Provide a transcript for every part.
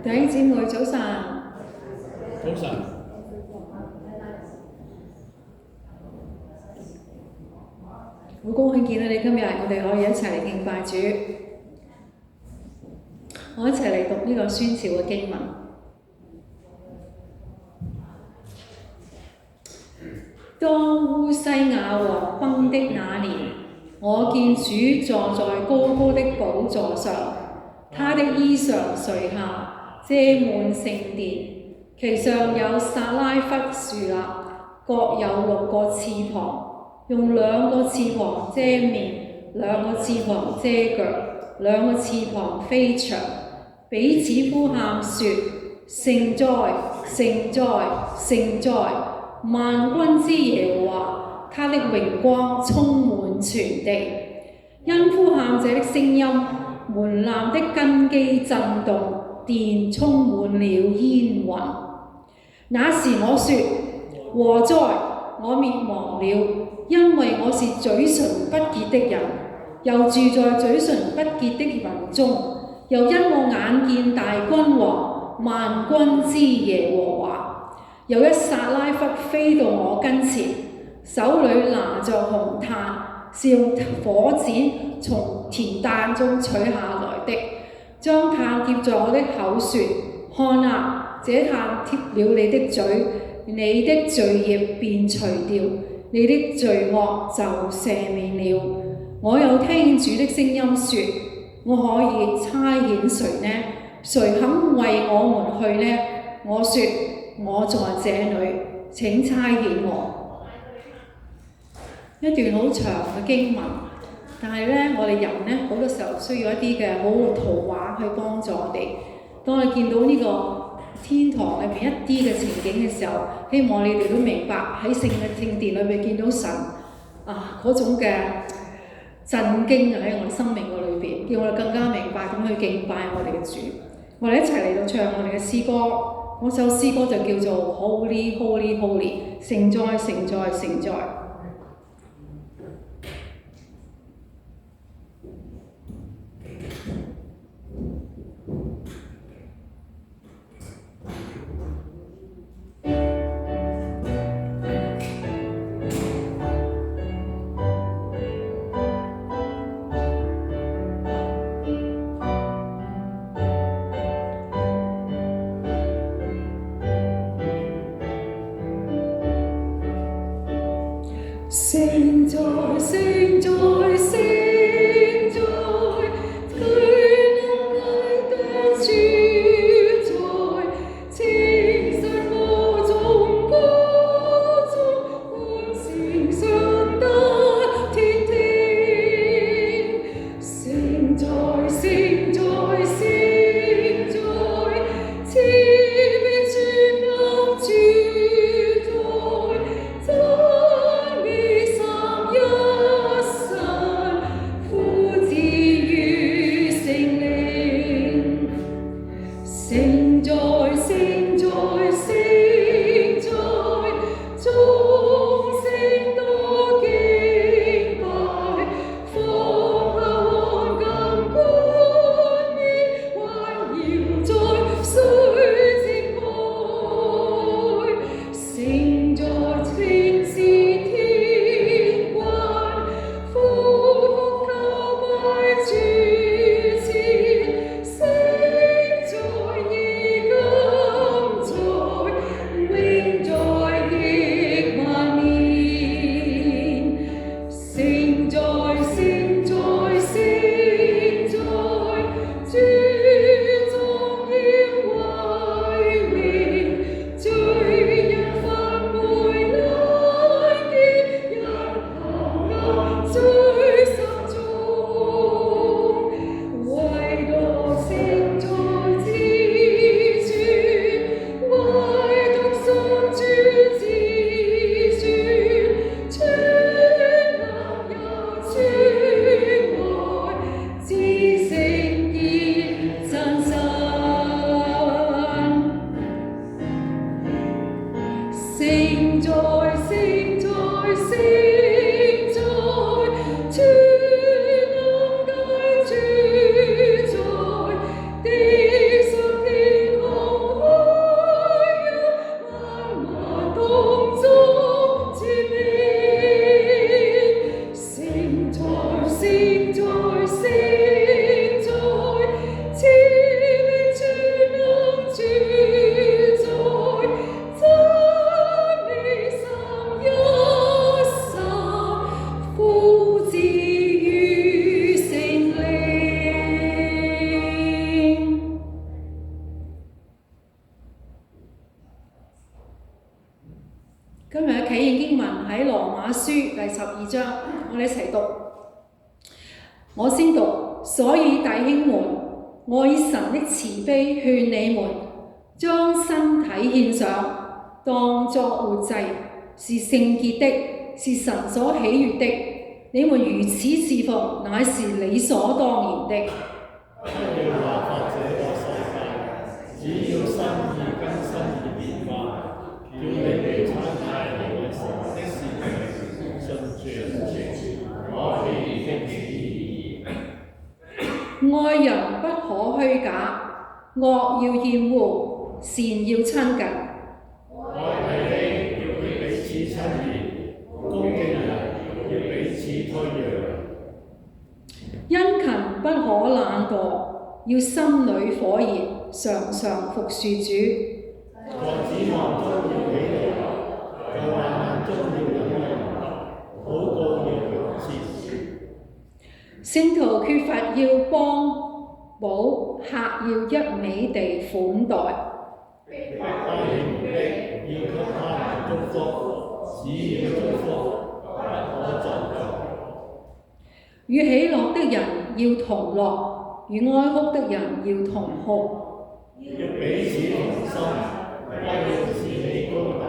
弟兄姊妹早晨，早晨，好高興見到你今日，我哋可以一齊嚟敬拜主。我一齊嚟讀呢個宣召嘅經文。當烏西亞王崩的那年，我見主坐在高高的寶座上，他的衣裳垂下，遮滿聖殿，其上有撒拉弗樹立，各有6個翅膀，用2個翅膀遮面，2個翅膀遮腳，2個翅膀飛翔，彼此呼喊說：聖哉，聖哉，聖哉！萬軍之耶和華，他的榮光充滿全地。因呼喊者的聲音，門檻的根基震動，殿充滿了煙雲。那時我說：禍哉！我滅亡了，因為我是嘴唇不潔的人，又住在嘴唇不潔的民中，又因我眼見大君王萬軍之耶和華。有一撒拉弗飛到我跟前，手裏拿着紅炭，是用火剪從田蛋中取下來的，將炭貼在我的口說：看啊，這炭貼了你的嘴，你的罪孽便除掉，你的罪惡就赦免了。我又聽主的聲音說：我可以差遣誰呢？誰肯為我們去呢？我說：我在這裏，請差遣我。一段好長嘅經文，但係呢，我哋人呢，好多時候需要一啲嘅好嘅圖畫去幫助我哋。當我哋見到呢個天堂裏邊一啲嘅情景嘅時候，希望你哋都明白喺聖殿裏邊見到神嗰種嘅震驚喺我哋生命嘅裏邊，叫我哋更加明白點去敬拜我哋嘅主。我哋一齊嚟到唱我哋嘅詩歌。嗰首詩歌就叫做 Holy Holy Holy， 聖哉聖哉聖哉。聖哉聖哉聖哉，權能大地主宰，清晨無眾歌頌，歡聲上達天庭。聖哉聖哉聖哉，賜俾全能主宰。今日嘅啟應經文喺羅馬書第12章，我哋一齊讀。我先讀，所以弟兄們，我以神的慈悲勸你們，將身體獻上，當作活祭，是聖潔的，是神所喜悅的。你們如此侍奉，乃是理所當然的。不要效法這個世界，只要心意更新而變化，叫你哋參太後嘅神的事情，順住我哋的旨意。愛人不可虛假，惡要厭惡，善要親近。愛弟兄要彼此親熱，恭敬人要彼此推讓。殷勤不可懶惰，要心裏火熱，常常服侍主。在指望中要喜樂，在患難中要忍耐，禱告要恆切。聖徒缺乏要幫補，客要一味地款待。逼迫他們的要給他們祝福，只要祝福，不可咒詛。與喜樂的人要同樂，與哀哭的人要同哭。要彼此同心，不要自己高大，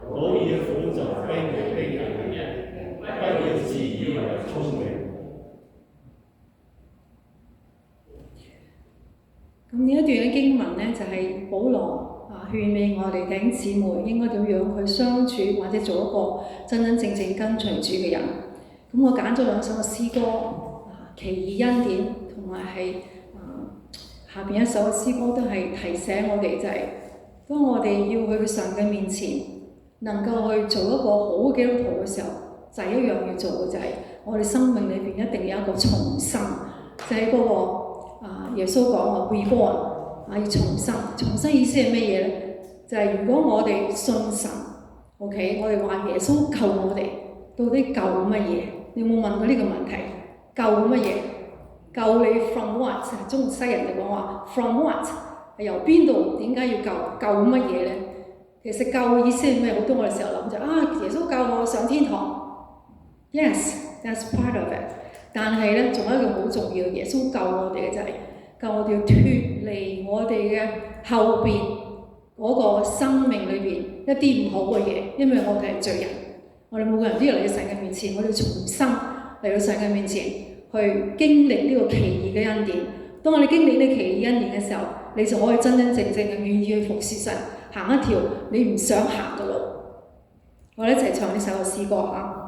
好要輔助卑微的人，不要自以為聰明。咁呢一段嘅經文呢，就係保羅勸勉我哋弟兄姊妹應該點樣去相處，或者做一個真真正正跟隨主嘅人。咁我揀咗兩首嘅詩歌，奇異恩典同埋係下邊一首嘅詩歌都係提醒我哋，就係當我哋要去神嘅面前，能夠去做一個好基督徒嘅時候，就係一樣要做嘅就係我哋生命裏邊一定有一個重生，就係嗰個。耶穌講話 reborn 要重生，重生意思係咩嘢咧？就係如果我哋信神 ，OK， 我哋話耶穌救我哋，到底救乜嘢？你有冇問過呢個問題？救乜嘢？救你 from what？ 中西人就講話 from what？ 係由邊度？點解要救？救乜嘢咧？其實救嘅意思係咩？好多我哋時候諗就耶穌救我上天堂 ，yes，that's part of it。但係咧，仲有一個好重要，耶穌救我哋嘅就係救我哋要脫離我哋嘅後邊嗰個生命裏邊一啲唔好嘅嘢，因為我哋係罪人，我哋每個人都要嚟到神嘅面前，我哋重新嚟到神嘅面前去經歷呢個奇異嘅恩典。當我哋經歷呢奇異恩典嘅時候，你就可以真真正正嘅願意去服侍神，行一條你唔想行嘅路。我哋一齊唱呢首嘅詩歌啊！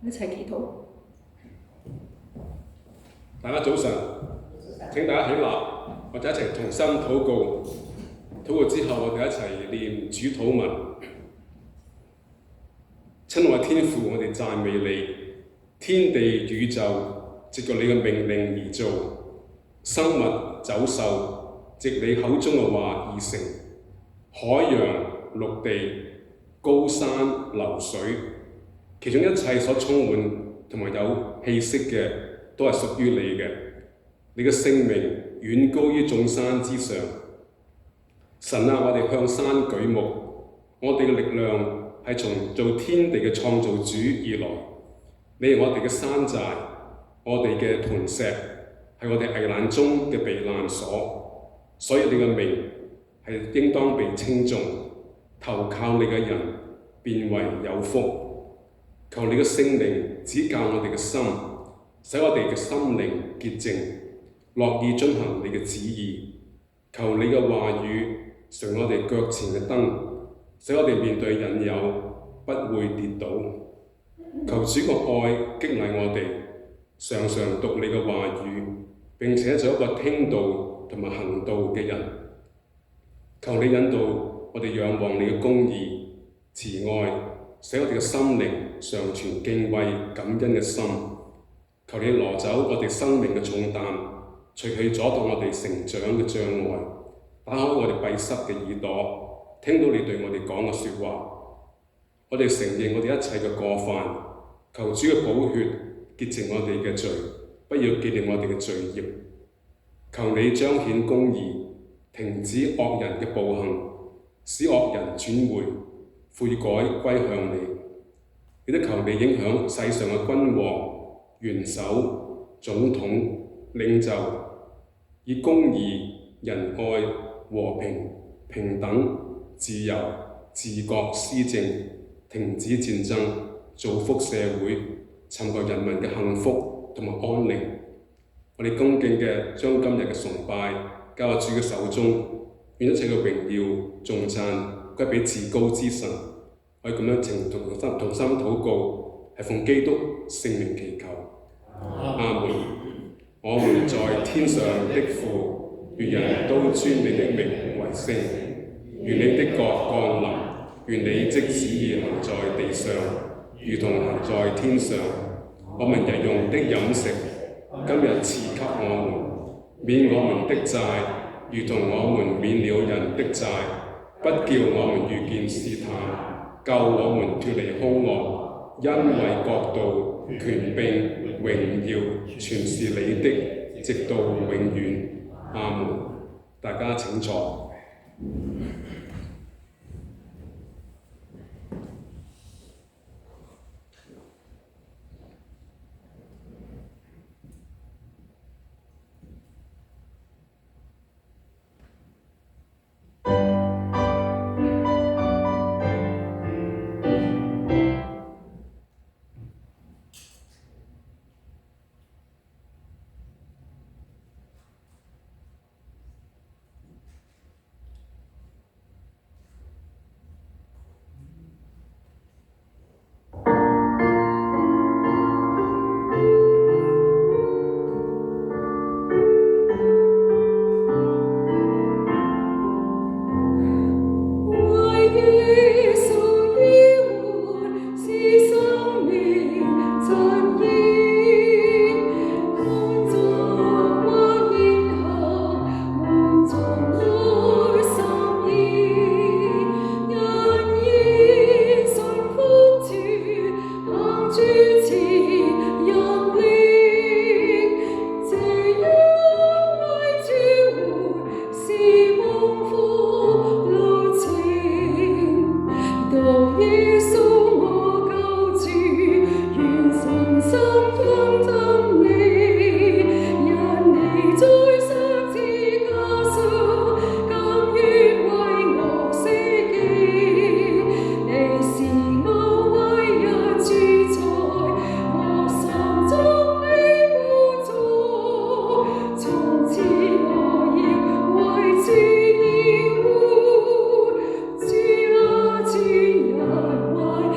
一齊祈禱。大家早晨，請大家起立，我哋一齊同心禱告。禱告之後，我哋一齊念主禱文。親愛天父，我哋讚美你，天地宇宙藉著你嘅命令而造，生物走獸藉你口中嘅話而成，海洋、陸地、高山、流水，其中一切所充滿同埋有氣息嘅，都係屬於你嘅。你嘅聖名遠高於眾山之上。神啊，我哋向山舉目，我哋嘅力量係從做天地嘅創造主而來。你係我哋嘅山寨，我哋嘅磐石，係我哋危難中嘅避難所。所以你嘅名係應當被稱頌，投靠你嘅人變為有福。求你嘅聖靈指教我哋嘅心，使我哋嘅心靈潔淨，樂意遵行你嘅旨意。求你嘅話語成我哋腳前嘅燈，使我哋面對引誘不會跌倒。求主嘅愛激勵我哋，常常讀你嘅話語，並且做一個聽道同埋行道嘅人。求你引導我哋仰望你嘅公義、慈愛，使我哋嘅心靈常存敬畏感恩嘅心。求你攞走我哋生命嘅重擔，除去阻擋我哋成長嘅障礙，打開我哋閉塞嘅耳朵，聽到你對我哋講嘅説話。我哋承認我哋一切嘅過犯，求主嘅寶血潔淨我哋嘅罪，不要記念我哋嘅罪孽。求你彰顯公義，停止惡人嘅暴行，使惡人轉回悔改歸向你。亦都求你影響世上嘅君王、元首、總統、領袖，以公義、仁愛、和平、平等、自由、自覺施政，停止戰爭，造福社會，尋求人民嘅幸福同埋安寧。我哋恭敬嘅將今日嘅崇拜交喺主嘅手中，願一切嘅榮耀、頌讚歸俾至高之神。我哋咁樣同心禱告，係奉基督聖名祈求。阿門。我們在天上的父，願人都尊你的名為聖。願你的國降臨，願你的旨意行在地上，如同行在天上。我們日用的飲食，今日賜給我們，免我們的債，如同我們免了人的債，不叫我們遇見試探，救我們脱離兇惡，因為國度、權柄、榮耀，全是你的，直到永遠。阿門。大家請坐。主啊，主人為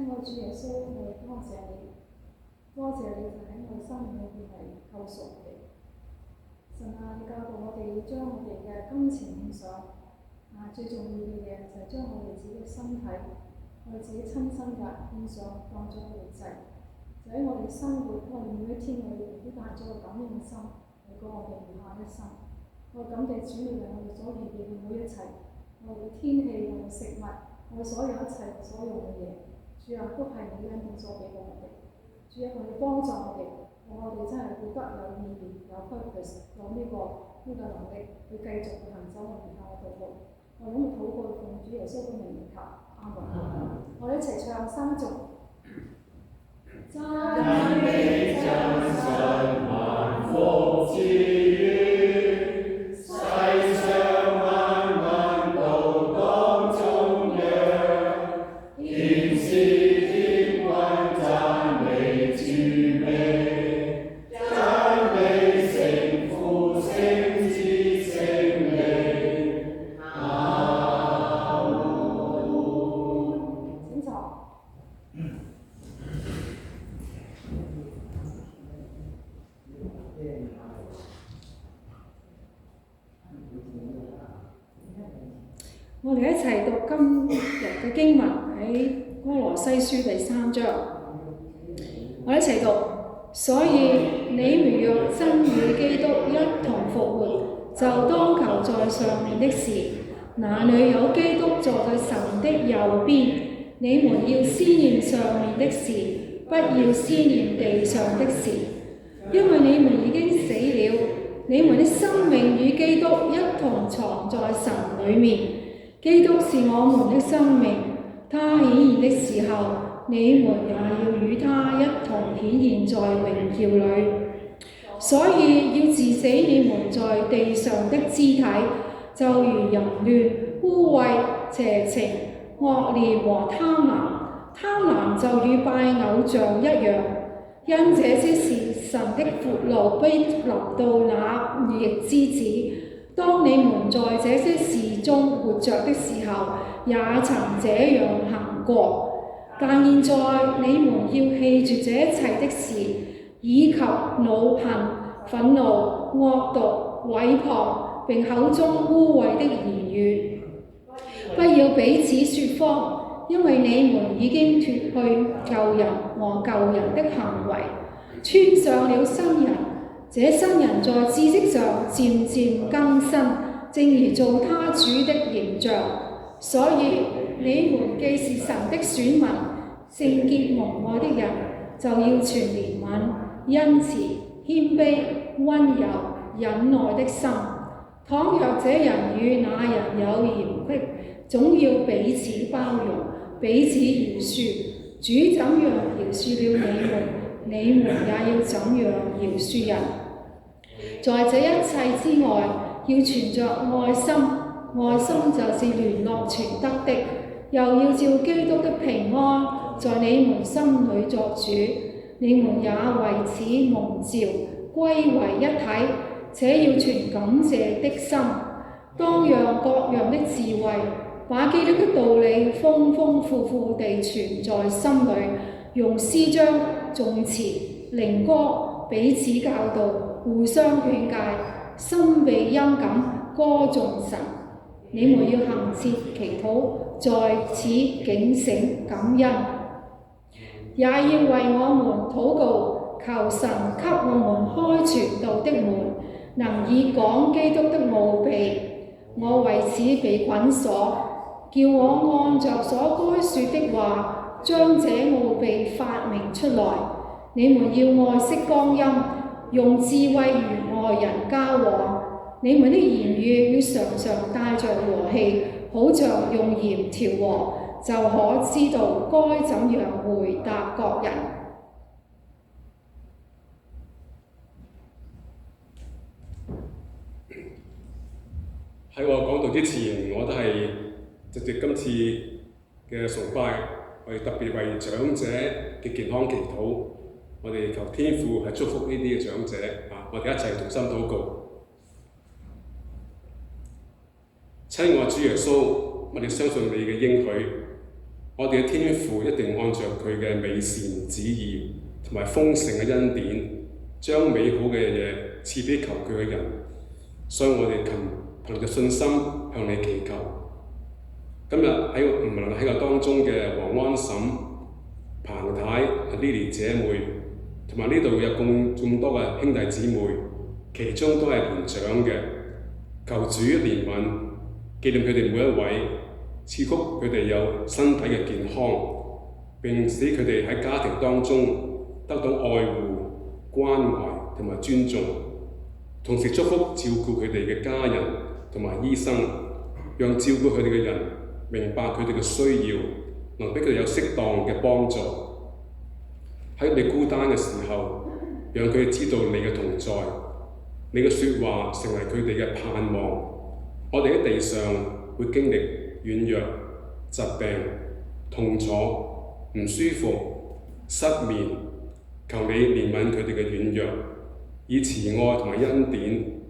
愛主耶穌，我哋多謝你，多謝你就喺我哋生命裏邊係救贖我哋。神啊，你教導我哋要將我哋嘅金錢獻上，最重要嘅嘢就係將我哋自己嘅身體，我哋自己親身嘅獻上當作活祭。就喺我哋生活，我哋每一天我哋表達咗個感恩嘅心，嚟過我哋餘下一生。我感謝主你為我哋所預備嘅每一切，我哋嘅天氣，我哋食物，我哋所有一切所用嘅嘢，主啊都係你恩典所俾過我哋。主啊，你幫助我哋，我哋真係活得有意義、有 purpose、有呢個能力去繼續去行走我哋嘅道路。我諗禱告奉主耶穌嘅名求，阿門。我哋一齊唱三頌。讚美真神萬福之源，世上萬民都當頌揚，天使天君讚美主名，讚美聖父聖子聖靈，阿門。請坐。我哋一齊讀今日嘅經文喺歌羅西書第3章，我哋一齊讀。所以你們若真與基督一同復活，就當求在上面的事，那裏有基督坐在神的右邊。你們要思念上面的事，不要思念地上的事，因為你們已經死了，你們的生命與基督一同藏在神裏面。基督是我們的生命，他顯現的時候，你們也要與他一同顯現在榮耀裏。所以要治死你們在地上的肢體，就如淫亂、污穢、邪情、惡念和貪婪。貪婪就與拜偶像一樣，因這些事神的烈怒必臨到那逆之子。當你們在這些事中活着的時候，也曾這樣行過。但現在你們要棄絕這一切的事，以及惱恨、憤怒、惡毒、毀謗，並口中污穢的言語。不要彼此說謊，因為你們已經脫去舊人和舊人的行為，穿上了新人。這新人在知識上漸漸更新，正如做他主的形象。所以你們既是神的選民，聖潔蒙愛的人，就要存憐憫、恩慈、謙卑、溫柔、忍耐的心。倘若這人與那人有嫌隙，總要彼此包容，彼此饒恕。主怎樣饒恕了你們，你們也要怎樣饒恕人。在這一切之外，要存着愛心，愛心就是聯絡全德的。又要照基督的平安，在你們心裏作主。你們也為此蒙召，歸為一體，且要存感謝的心。當讓各樣的智慧，把基督的道理豐豐富富地存在心裏，用詩章、頌詞、靈歌彼此教導，互相勸誡，心被恩感，歌頌神。你們要恆切祈禱，在此警醒感恩，也要為我們禱告，求神給我們開傳道的門，能以講基督的奧秘。我為此被捆鎖，叫我按着所該說的話，將這奧秘發明出來。你們要愛惜光陰，用智慧與外人交往。你們的言語要常常帶着和氣，好像用鹽調和，就可知道該怎樣回答各人。喺我講道之前，我都係藉住今次嘅崇拜，我哋特別為長者嘅健康祈禱。我哋求天父係祝福呢啲嘅長者啊！我哋一齊同心禱告。親愛主耶穌，我哋相信你嘅應許，我哋嘅天父一定按照佢嘅美善旨意同埋豐盛嘅恩典，將美好嘅嘢賜俾求佢嘅人。所以我哋憑着信心向你祈求。今日無論喺個當中嘅黃安嬸、彭太、Lily 姐妹，同埋呢度有咁多嘅兄弟姊妹，其中都係年長嘅，求主憐憫，紀念佢哋每一位，賜福佢哋有身體嘅健康，並使佢哋喺家庭當中得到愛護、關懷同埋尊重，同時祝福照顧佢哋嘅家人同埋醫生，讓照顧佢哋嘅人明白佢哋嘅需要，能俾佢哋有適當嘅幫助。喺你孤單嘅時候，讓佢哋知道你嘅同在，你嘅説話成為佢哋嘅盼望。我哋喺地上會經歷軟弱、疾病、痛楚、唔舒服、失眠，求你憐憫佢哋嘅軟弱，以慈愛同埋恩典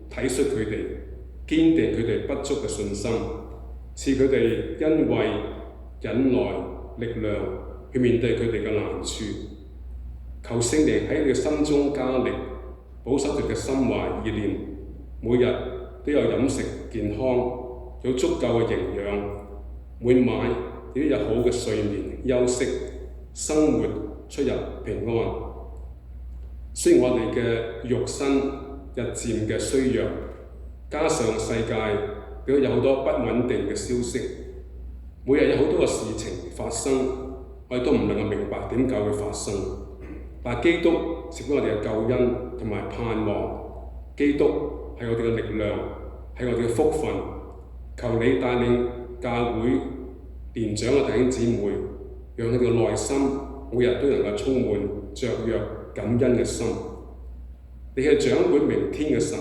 體恤佢哋，堅定佢哋不足嘅信心，賜佢哋恩惠、忍耐、力量去面對佢哋嘅難處。求聖靈喺你嘅心中加力，保守佢嘅心懷意念，每日都有飲食健康，有足夠嘅營養，每晚亦都有好嘅睡眠休息，生活出入平安。雖然我哋嘅肉身日漸嘅衰弱，加上世界亦都有好多不穩定嘅消息，每日有好多嘅事情發生，我哋都唔能夠明白點解會發生。但基督賜俾我哋嘅救恩同埋盼望，基督係我哋嘅力量，係我哋嘅福分。求你帶領教會年長嘅弟兄姊妹，讓佢哋嘅內心每日都能夠充滿雀躍感恩嘅心。你係掌管明天嘅神，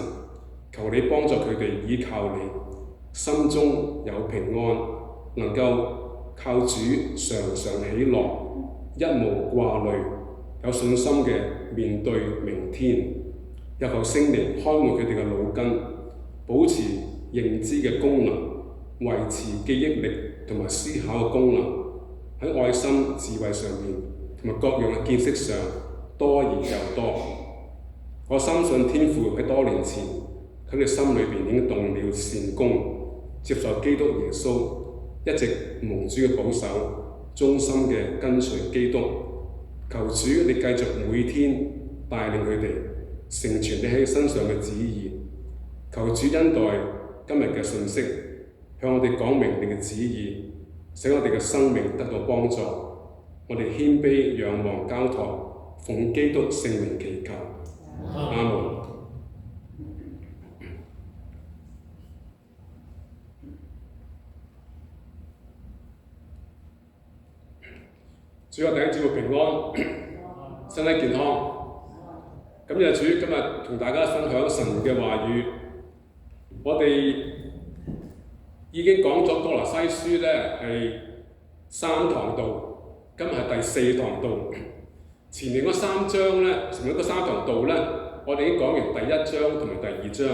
求你幫助佢哋依靠你，心中有平安，能夠靠主常常喜樂，一無掛慮，有信心嘅面對明天。又求聖靈開門佢哋嘅腦筋，保持認知嘅功能，維持記憶力同埋思考嘅功能，喺愛心智慧上面同埋各樣嘅見識上多而又多。我深信天父喺多年前喺你心裏邊已經動了善功，接受基督耶穌，一直蒙主嘅保守，忠心嘅跟隨基督。求主你繼續每天帶領佢哋成全你喺身上嘅旨意。求主恩待今日嘅信息，向我哋講明你嘅旨意，使我哋嘅生命得到幫助。我哋謙卑仰望交託，奉基督聖名祈求，阿門。主啊，弟兄姊妹平安，身體健康。感謝主，今日同大家分享神嘅話語。我哋已經講咗歌羅西書咧係3堂道，今日係第4堂道。前面嗰3章咧，前面嗰3堂道咧，我哋已經講完第1章同埋第2章。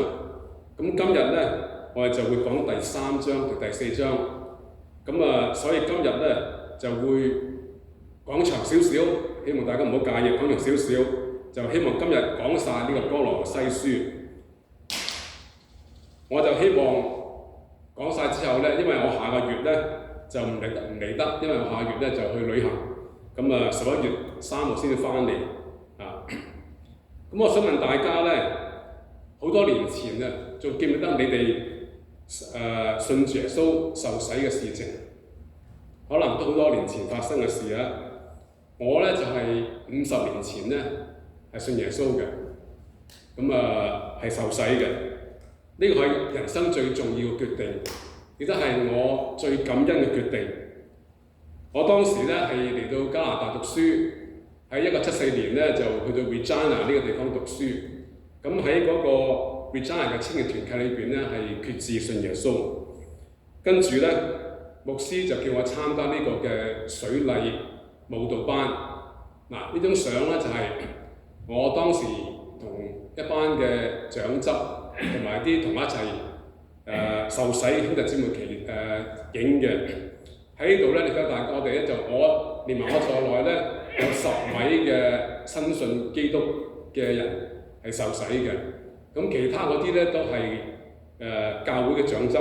咁今日咧，我哋就會講第3章同第4章。所以今日咧就會講長少少，希望大家唔好介意，講長少少，就希望今日講晒呢個歌羅西書。我就希望講晒之後咧，因為我下個月咧就唔嚟得，因為我下個月咧就去旅行，11月3號先至翻嚟啊。我想問大家咧，好多年前啊，仲記唔記得你哋信主耶穌受洗嘅事情？可能都好多年前發生嘅事啊。我咧就係50年前咧係信耶穌嘅，係受洗嘅。呢個係人生最重要嘅決定，亦都係我最感恩嘅決定。我當時咧係嚟到加拿大讀書，喺1974年咧就去到 Regina 呢個地方讀書。咁喺嗰個 Regina 嘅青年團契裏邊咧係決志信耶穌。跟住咧牧師就叫我參加呢個嘅水禮舞蹈班。嗱，呢張相咧就係我當時同一班嘅長執同埋啲同我一齊受洗兄弟姊妹影嘅，喺呢度咧，你睇下我哋咧就我連埋我在內咧，有10位嘅親信基督嘅人係受洗嘅。咁其他嗰啲咧都係教會嘅長執。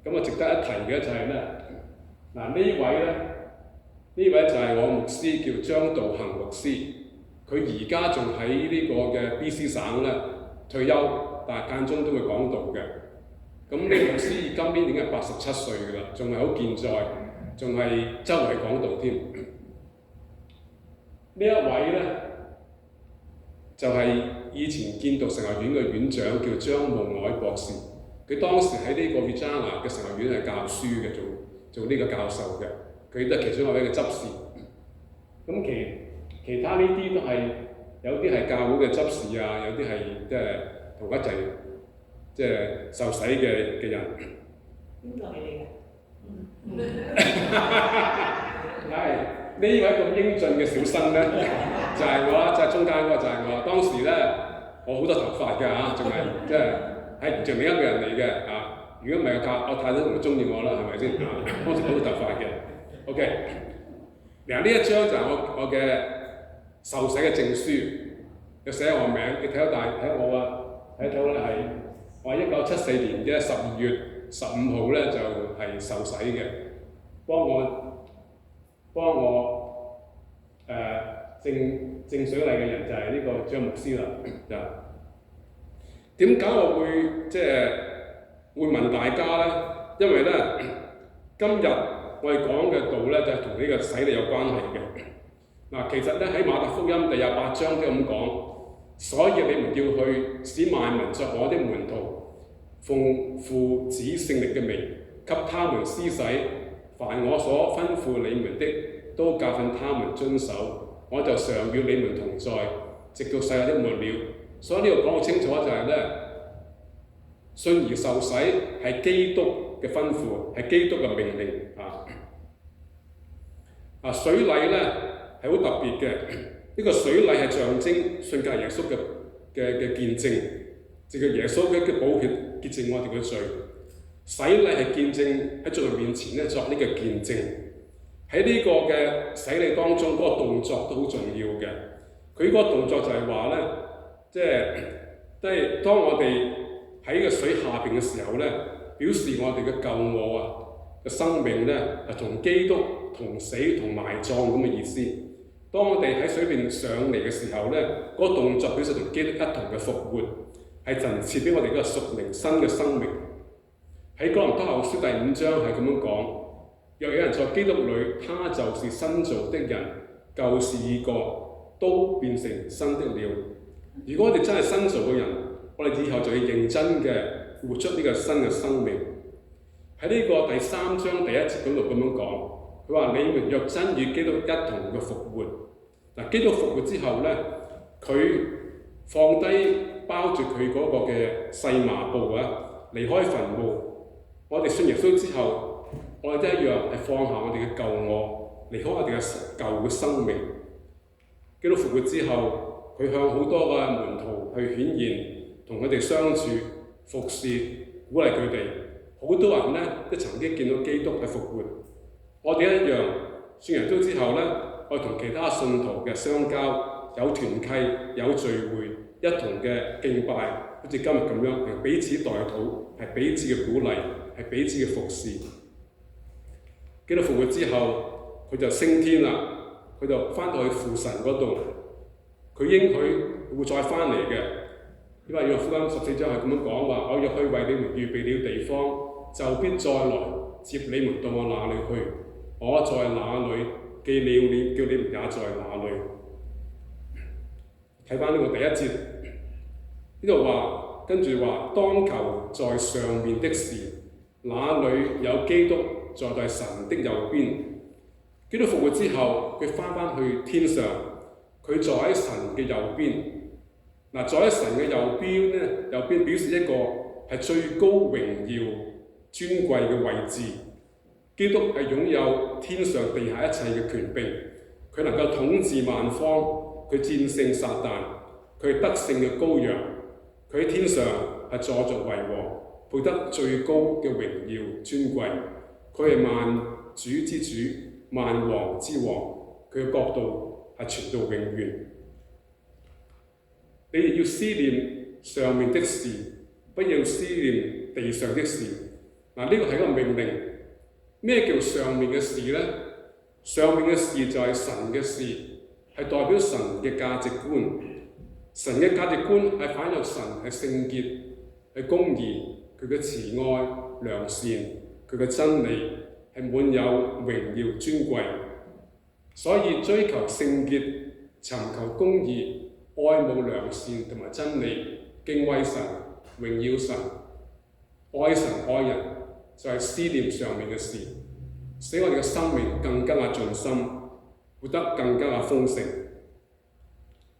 咁啊，值得一提嘅就係咧，嗱呢位就係我牧師叫張道行牧師，佢而家仲喺呢個嘅 BC 省咧退休，但係間中都會講道嘅。咁呢個牧師今年已經係87歲㗎啦，仲係好健在，仲係周圍講道添。呢一位咧就係以前建道神學院嘅院長，叫張慕皚博士。佢當時喺呢個 Regina 嘅神學院係教書嘅，做呢個教授嘅。佢都係其中一位嘅執事。咁其他呢啲都係有啲係教會嘅執事啊，有啲係即係同一齊即係受洗嘅人。邊個係你嘅？係呢位咁英俊嘅小生咧，就係我啦，就係中間嗰個就係我。當時咧，我好多頭髮㗎嚇，仲係即係完全另一個人嚟嘅嚇。如果唔係我太太都唔中意我啦，係咪先？當時好多頭髮嘅。OK， 嗱呢一張就係我嘅受洗嘅證書，有寫我名。你睇睇我啊，睇到咧係我1974年嘅12月15號咧就係受洗嘅，幫我證水禮嘅人就係呢個張牧師啦。點解我會即係會問大家咧？因為咧今日我哋講嘅道咧就係同呢個洗禮有關係嘅。嗱，其實咧喺馬太福音第28章都咁講，所以你們要去使萬民作我的門徒，奉父子聖靈嘅名，給他們施洗，凡我所吩咐你們的，都教訓他們遵守。我就常與你們同在，直到世界的末了。所以呢度講到清楚就係咧，信而受洗係基督嘅吩咐，係基督嘅命令水禮咧係好特別嘅，呢個水禮係象徵信靠耶穌嘅見證，藉著耶穌嘅寶血潔淨我哋嘅罪。洗禮係見證喺罪人面前咧作呢個見證。喺呢個嘅洗禮當中，嗰個動作都好重要嘅。佢嗰個動作就係話咧，即係當我哋喺個水下邊嘅時候咧，表示我哋嘅舊我嘅生命咧係同基督同死同埋葬咁嘅意思。當我哋喺水邊上嚟嘅時候咧，嗰個動作表示同基督一同嘅復活，係神賜俾我哋嗰個屬靈新嘅生命。喺哥林多後書第5章係咁樣講。若有人在基督裏，他就是新造的人，舊事已過，都變成新的了。如果我哋真係新造嘅人，我哋以後就要認真嘅活出呢個新嘅生命。喺呢個第3章第1節嗰度咁樣講，佢話：你們若真與基督一同嘅復活，嗱，基督復活之後咧，佢放低包住佢嗰個嘅細麻布啊，離開墳墓。我哋信耶穌之後，我哋都一樣係放下我哋嘅舊我，離開我哋嘅舊嘅生命。基督復活之後，佢向好多嘅門徒去顯現，同佢哋相處、服侍、鼓勵佢哋。好多人咧都曾經見到基督嘅復活。我哋一樣信耶穌之後咧，我哋同其他信徒嘅相交，有團契、有聚會，一同嘅敬拜，好似今日咁樣，係彼此代禱，係彼此嘅鼓勵，係彼此嘅服侍。基督復活之後，佢就升天啦，佢就翻到去父神嗰度，佢應許會再翻嚟嘅。因為約翰福音14章係咁樣講話：我若去為你們預備了地方，就必再來接你們到我那裏去。我在那裏，記了你，叫你們也在那裏。睇翻呢個第1節，呢度話跟住話：當求在上面的事，那裏有基督坐在神的右邊。基督復活之後，佢翻去天上，佢坐喺神嘅右邊。嗱，坐喺神嘅右邊咧，右邊表示一個係最高榮耀、尊貴嘅位置。基督係擁有天上地下一切嘅權柄，佢能夠統治萬方，佢戰勝撒旦，佢係得勝嘅羔羊，佢喺天上係坐著為王，配得最高嘅榮耀尊貴。佢係主之主、萬王之王，佢嘅國度係傳到永遠。你哋要思念上面的事，不要思念地上的事。嗱，呢個係一個命令。咩叫上面嘅事呢？上面嘅事就係神嘅事，係代表神嘅價值觀。神嘅價值觀係反映神係聖潔、係公義，佢嘅慈愛、良善，佢嘅真理係滿有榮耀尊貴。所以追求聖潔、尋求公義、愛慕良善同埋真理、敬畏神、榮耀神、愛神愛人，就係思念上面嘅事，使我哋嘅生命更加嘅盡心，活得更加嘅豐盛。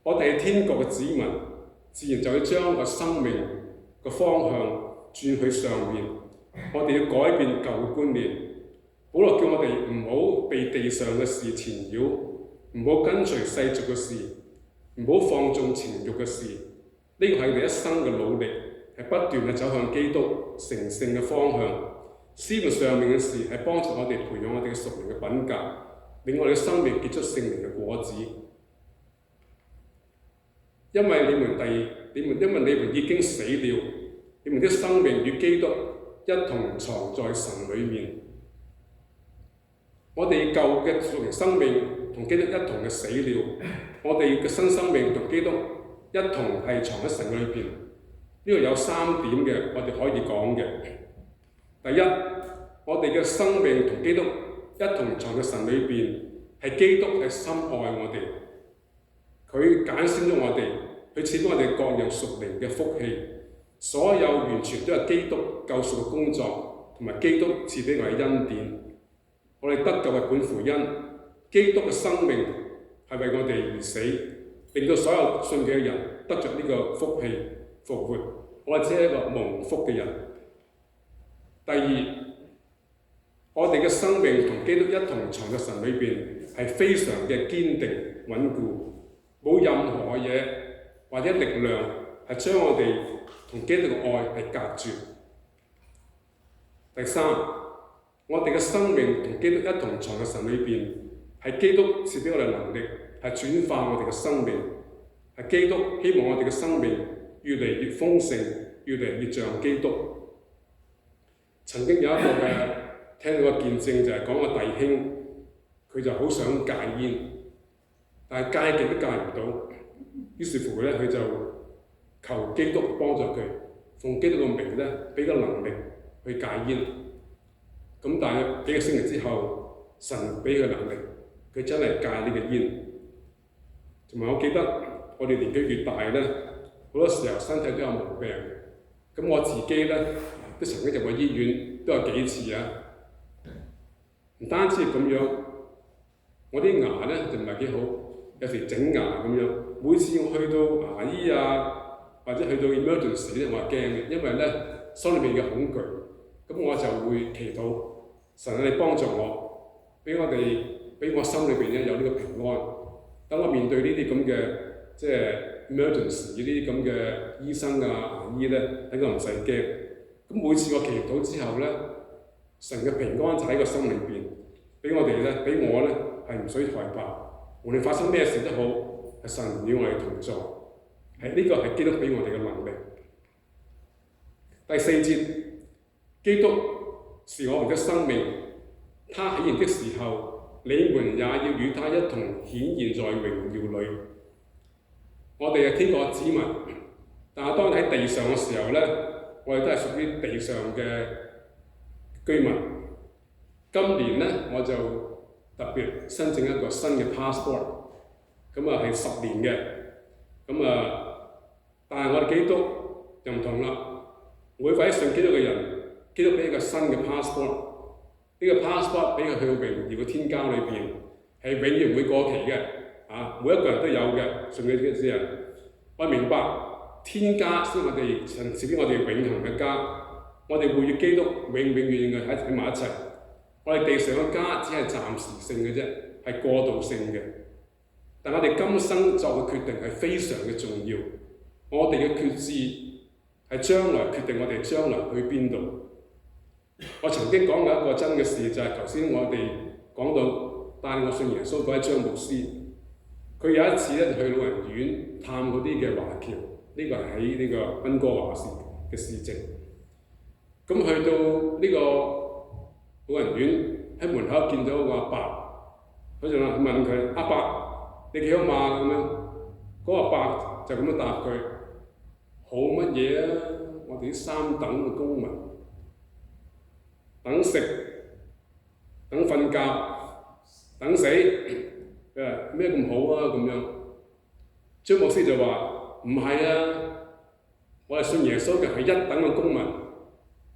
我哋係天國嘅子民，自然就要將個生命個方向轉去上面。我哋要改變舊嘅觀念。保羅叫我哋唔好被地上嘅事纏繞，唔好跟隨世俗嘅事，唔好放縱情慾嘅事。呢個係我哋一生嘅努力，係不斷嘅走向基督成聖嘅方向。思念上面嘅事係幫助我哋培養我哋嘅屬靈嘅品格，令我哋嘅生命結出聖靈嘅果子。因為你們已經死了，你們的生命與基督一同藏在神裡面。我哋舊嘅屬靈生命同基督一同嘅死了，我哋嘅新生命同基督一同係藏喺神裏邊。呢度有3點嘅，我哋可以講嘅。第一，我哋嘅生命同基督一同藏喺神裏邊，係基督係深愛我哋，佢揀選咗我哋，佢賜俾我哋各樣屬靈嘅福氣，所有完全都係基督救贖嘅工作，同埋基督賜俾我哋恩典。我哋得救係本乎恩，基督嘅生命係為我哋而死，令到所有信嘅人得着呢個福氣復活。我哋只係一個蒙福嘅人。第二，我哋嘅生命同基督一同藏喺神裏邊，係非常嘅堅定穩固，冇任何嘢或者力量係將我哋同基督嘅愛係隔絕。第三，我哋嘅生命同基督一同藏喺神裏邊，係基督賜俾我哋能力，係轉化我哋嘅生命，係基督希望我哋嘅生命越嚟越豐盛，越嚟越像基督。曾經有一個嘅聽到個見證，就係講個弟兄，佢就好想戒煙，但係戒極都戒唔到，於是乎咧佢就求基督幫助佢，奉基督嘅名咧俾個能力去戒煙。咁但係幾個星期之後，神俾佢能力，佢真係戒呢個煙。同埋我記得我哋年紀越大咧，好多時候身體都有毛病。咁我自己咧都曾經入過醫院，都有幾次啊。唔單止係咁樣，我啲牙咧就唔係幾好，有時整牙咁樣。每次我去到牙醫啊，或者去到 emergency 咧，我係驚嘅，因為咧心裏面嘅恐懼。咁我就會祈禱，神啊，你幫助我，俾我心裏邊咧有呢個平安。等我面對呢啲咁嘅即係 emergency 呢啲咁嘅醫生啊、牙醫咧，等我唔使驚。咁每次我祈禱之後咧，神嘅平安就喺個心裏邊，俾我咧係唔使害怕。無論發生咩事都好，係神與我哋同在，係呢個係基督俾我哋嘅能力。第四節，基督是我們的生命，他顯現的時候，你們也要與他一同顯現在榮耀裏。我哋係天國子民，但係當喺地上嘅時候咧，我哋都係屬於地上嘅居民。今年咧，我就特別申請一個新嘅 passport， 咁啊係10年嘅，咁啊，但係我哋基督就唔同啦。每位信基督嘅人，基督俾一個新嘅 passport， 呢個 passport 俾佢去到榮耀嘅天家裏邊，係永遠唔會過期嘅。每一個人都有嘅，信佢啲人。我明白天家先我哋神賜俾我哋永恆嘅家，我哋會與基督永遠嘅喺埋一齊。我哋地上嘅家只係暫時性嘅啫，係過渡性嘅。但我哋今生作嘅決定係非常嘅重要。我哋嘅決志係將來決定我哋將來去邊度。我曾經講過一個真嘅事，就係頭先我哋講到帶我信耶穌嗰一張牧師，佢有一次咧就去老人院探嗰啲嘅華僑，呢個係喺呢個溫哥華市嘅市政。咁去到呢個老人院喺門口見到個阿伯，佢就問佢：阿伯，你幾好嘛？咁樣，嗰個阿伯就咁樣答佢：好乜嘢啊？我哋啲三等嘅公民，等食、等瞓覺、等死，佢話咩咁好啊？咁樣，張牧師就話：唔係啊，我哋信耶穌嘅係一等嘅公民，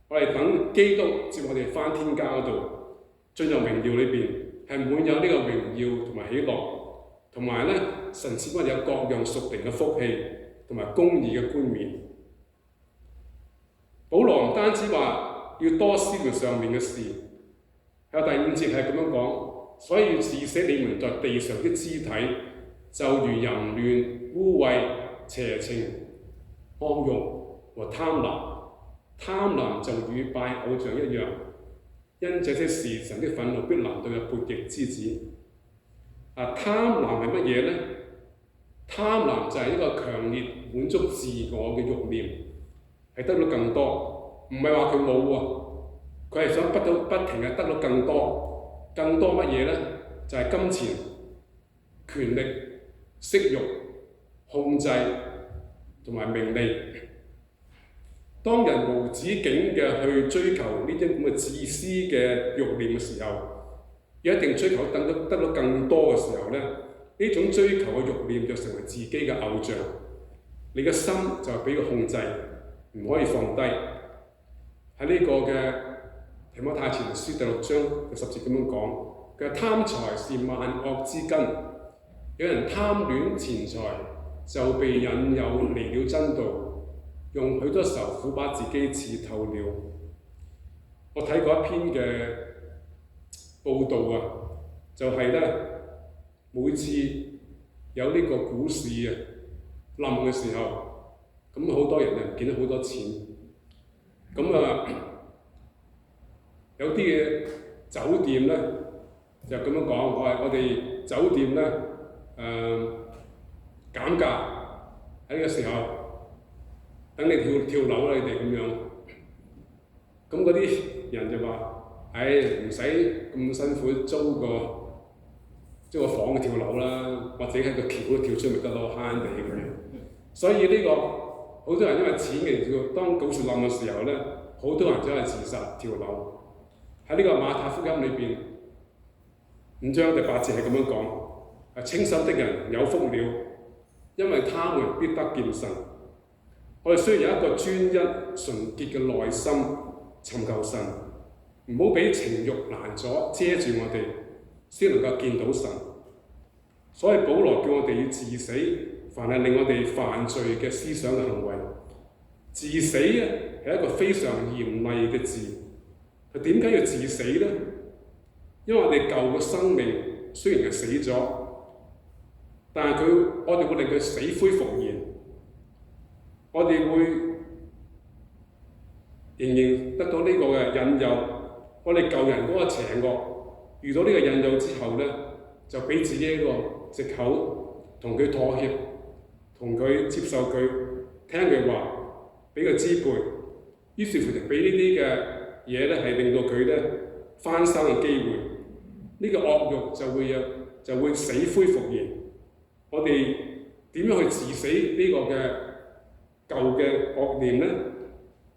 我哋等基督接我哋返天家嗰度，進入榮耀裏邊，係滿有呢個榮耀同埋喜樂，同埋咧神賜我哋有各樣屬靈嘅福氣同埋公義嘅冠冕。保羅唔單止話要多思念上面嘅事，喺第5節係咁樣講，所以要治死你們在地上的肢體，就如淫亂、污穢、邪情、惡慾和貪婪。貪婪就與拜偶像一樣，因這些事神的憤怒必臨到有悖逆之子。貪婪係乜嘢呢？貪婪就係一個強烈滿足自我嘅慾念，係得到更多，唔係話佢冇喎，佢係想不停嘅得到更多，更多乜嘢呢？就係金錢、權力、色慾、控制同埋名利。當人無止境嘅去追求呢啲咁嘅自私嘅慾念嘅時候，一定追求得到更多嘅時候咧，呢種追求嘅慾念就成為自己嘅偶像，你嘅心就係俾佢控制，唔可以放低。喺呢個嘅提摩太前書第6章第10節咁樣講，佢話貪財是萬惡之根，有人貪戀錢財，就被引誘離了真道，用許多愁苦把自己刺透了。我睇過一篇嘅報道啊，就係咧每次有呢個股市啊冧嘅時候，咁好多人就唔見到好多錢。咁有啲嘅酒店咧就咁樣講，我哋酒店咧減價喺呢個時候。等你跳樓啦！你哋咁樣，咁嗰啲人就話：唔使咁辛苦租個房去跳樓啦，或者喺個橋度跳出咪得咯，慳地咁樣。所以呢個好多人因為錢嘅，當股市冧嘅時候咧，好多人走去自殺跳樓。喺呢個馬太福音裏邊5章第8節係咁樣講：清心的人有福了，因為他們必得見神。我哋需要有一個專一純潔嘅內心尋求神，唔好俾情慾攔阻遮住我哋，先能夠見到神。所以保羅叫我哋要治死，凡係令我哋犯罪嘅思想嘅行為。治死咧係一個非常嚴厲嘅字。佢點解要治死呢？因為我哋舊嘅生命雖然係死咗，但係我哋會令佢死灰復燃。我哋會仍然得到呢個嘅引誘，我哋舊人嗰個邪惡遇到呢個引誘之後咧，就俾自己一個藉口，同佢妥協，同佢接受佢，聽佢話，俾佢支配，於是乎就俾呢啲嘅嘢咧係令到佢咧翻生嘅機會，呢個惡慾就會死灰復燃。我哋點樣去治死呢個嘅舊嘅惡念呢？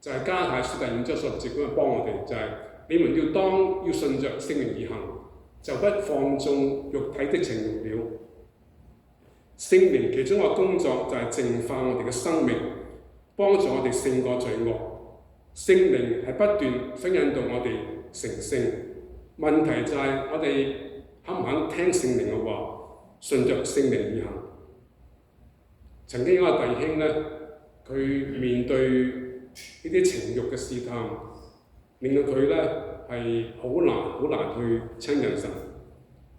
就係加太書第5章10節咁樣幫我哋，就係你們要順着聖靈而行，就不放縱肉體的情慾了。聖靈其中一個工作就係淨化我哋嘅生命，幫助我哋勝過罪惡。聖靈係不斷想引導我哋成聖，問題就係我哋肯唔肯聽聖靈嘅話，順着聖靈而行。曾經有一個弟兄咧，佢面對呢啲情慾嘅試探，令到佢咧係好難去親近神，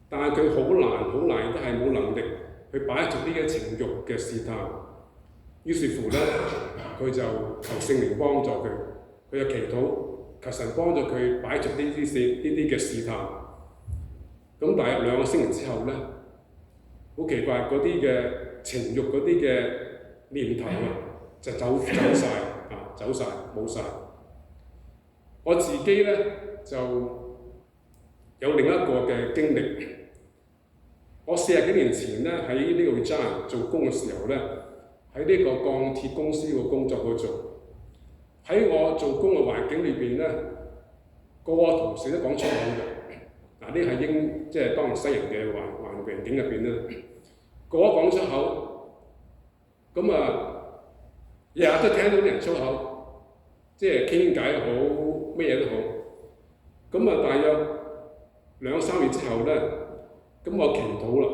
但係佢好難都係冇能力去擺脫呢啲情慾嘅試探。於是乎咧，佢就求聖靈幫助佢，佢就祈禱，求神幫助佢擺脱呢啲嘅試探。咁大約2個星期之後咧，好奇怪嗰啲嘅情慾嗰啲嘅念頭就走晒冇晒。我自己咧就有另一個嘅經歷。我40幾年前咧喺呢個 Regina 做工嘅時候咧，喺呢個鋼鐵公司個工作嗰度做。喺我做工嘅環境裏邊咧，個同事都講粗口嘅。嗱，呢係即係當然西人嘅環境入邊咧，個個講粗口。咁日日都聽到啲人粗口，即係傾偈好，乜嘢都好。咁大約2、3月之後咧，咁我祈禱啦。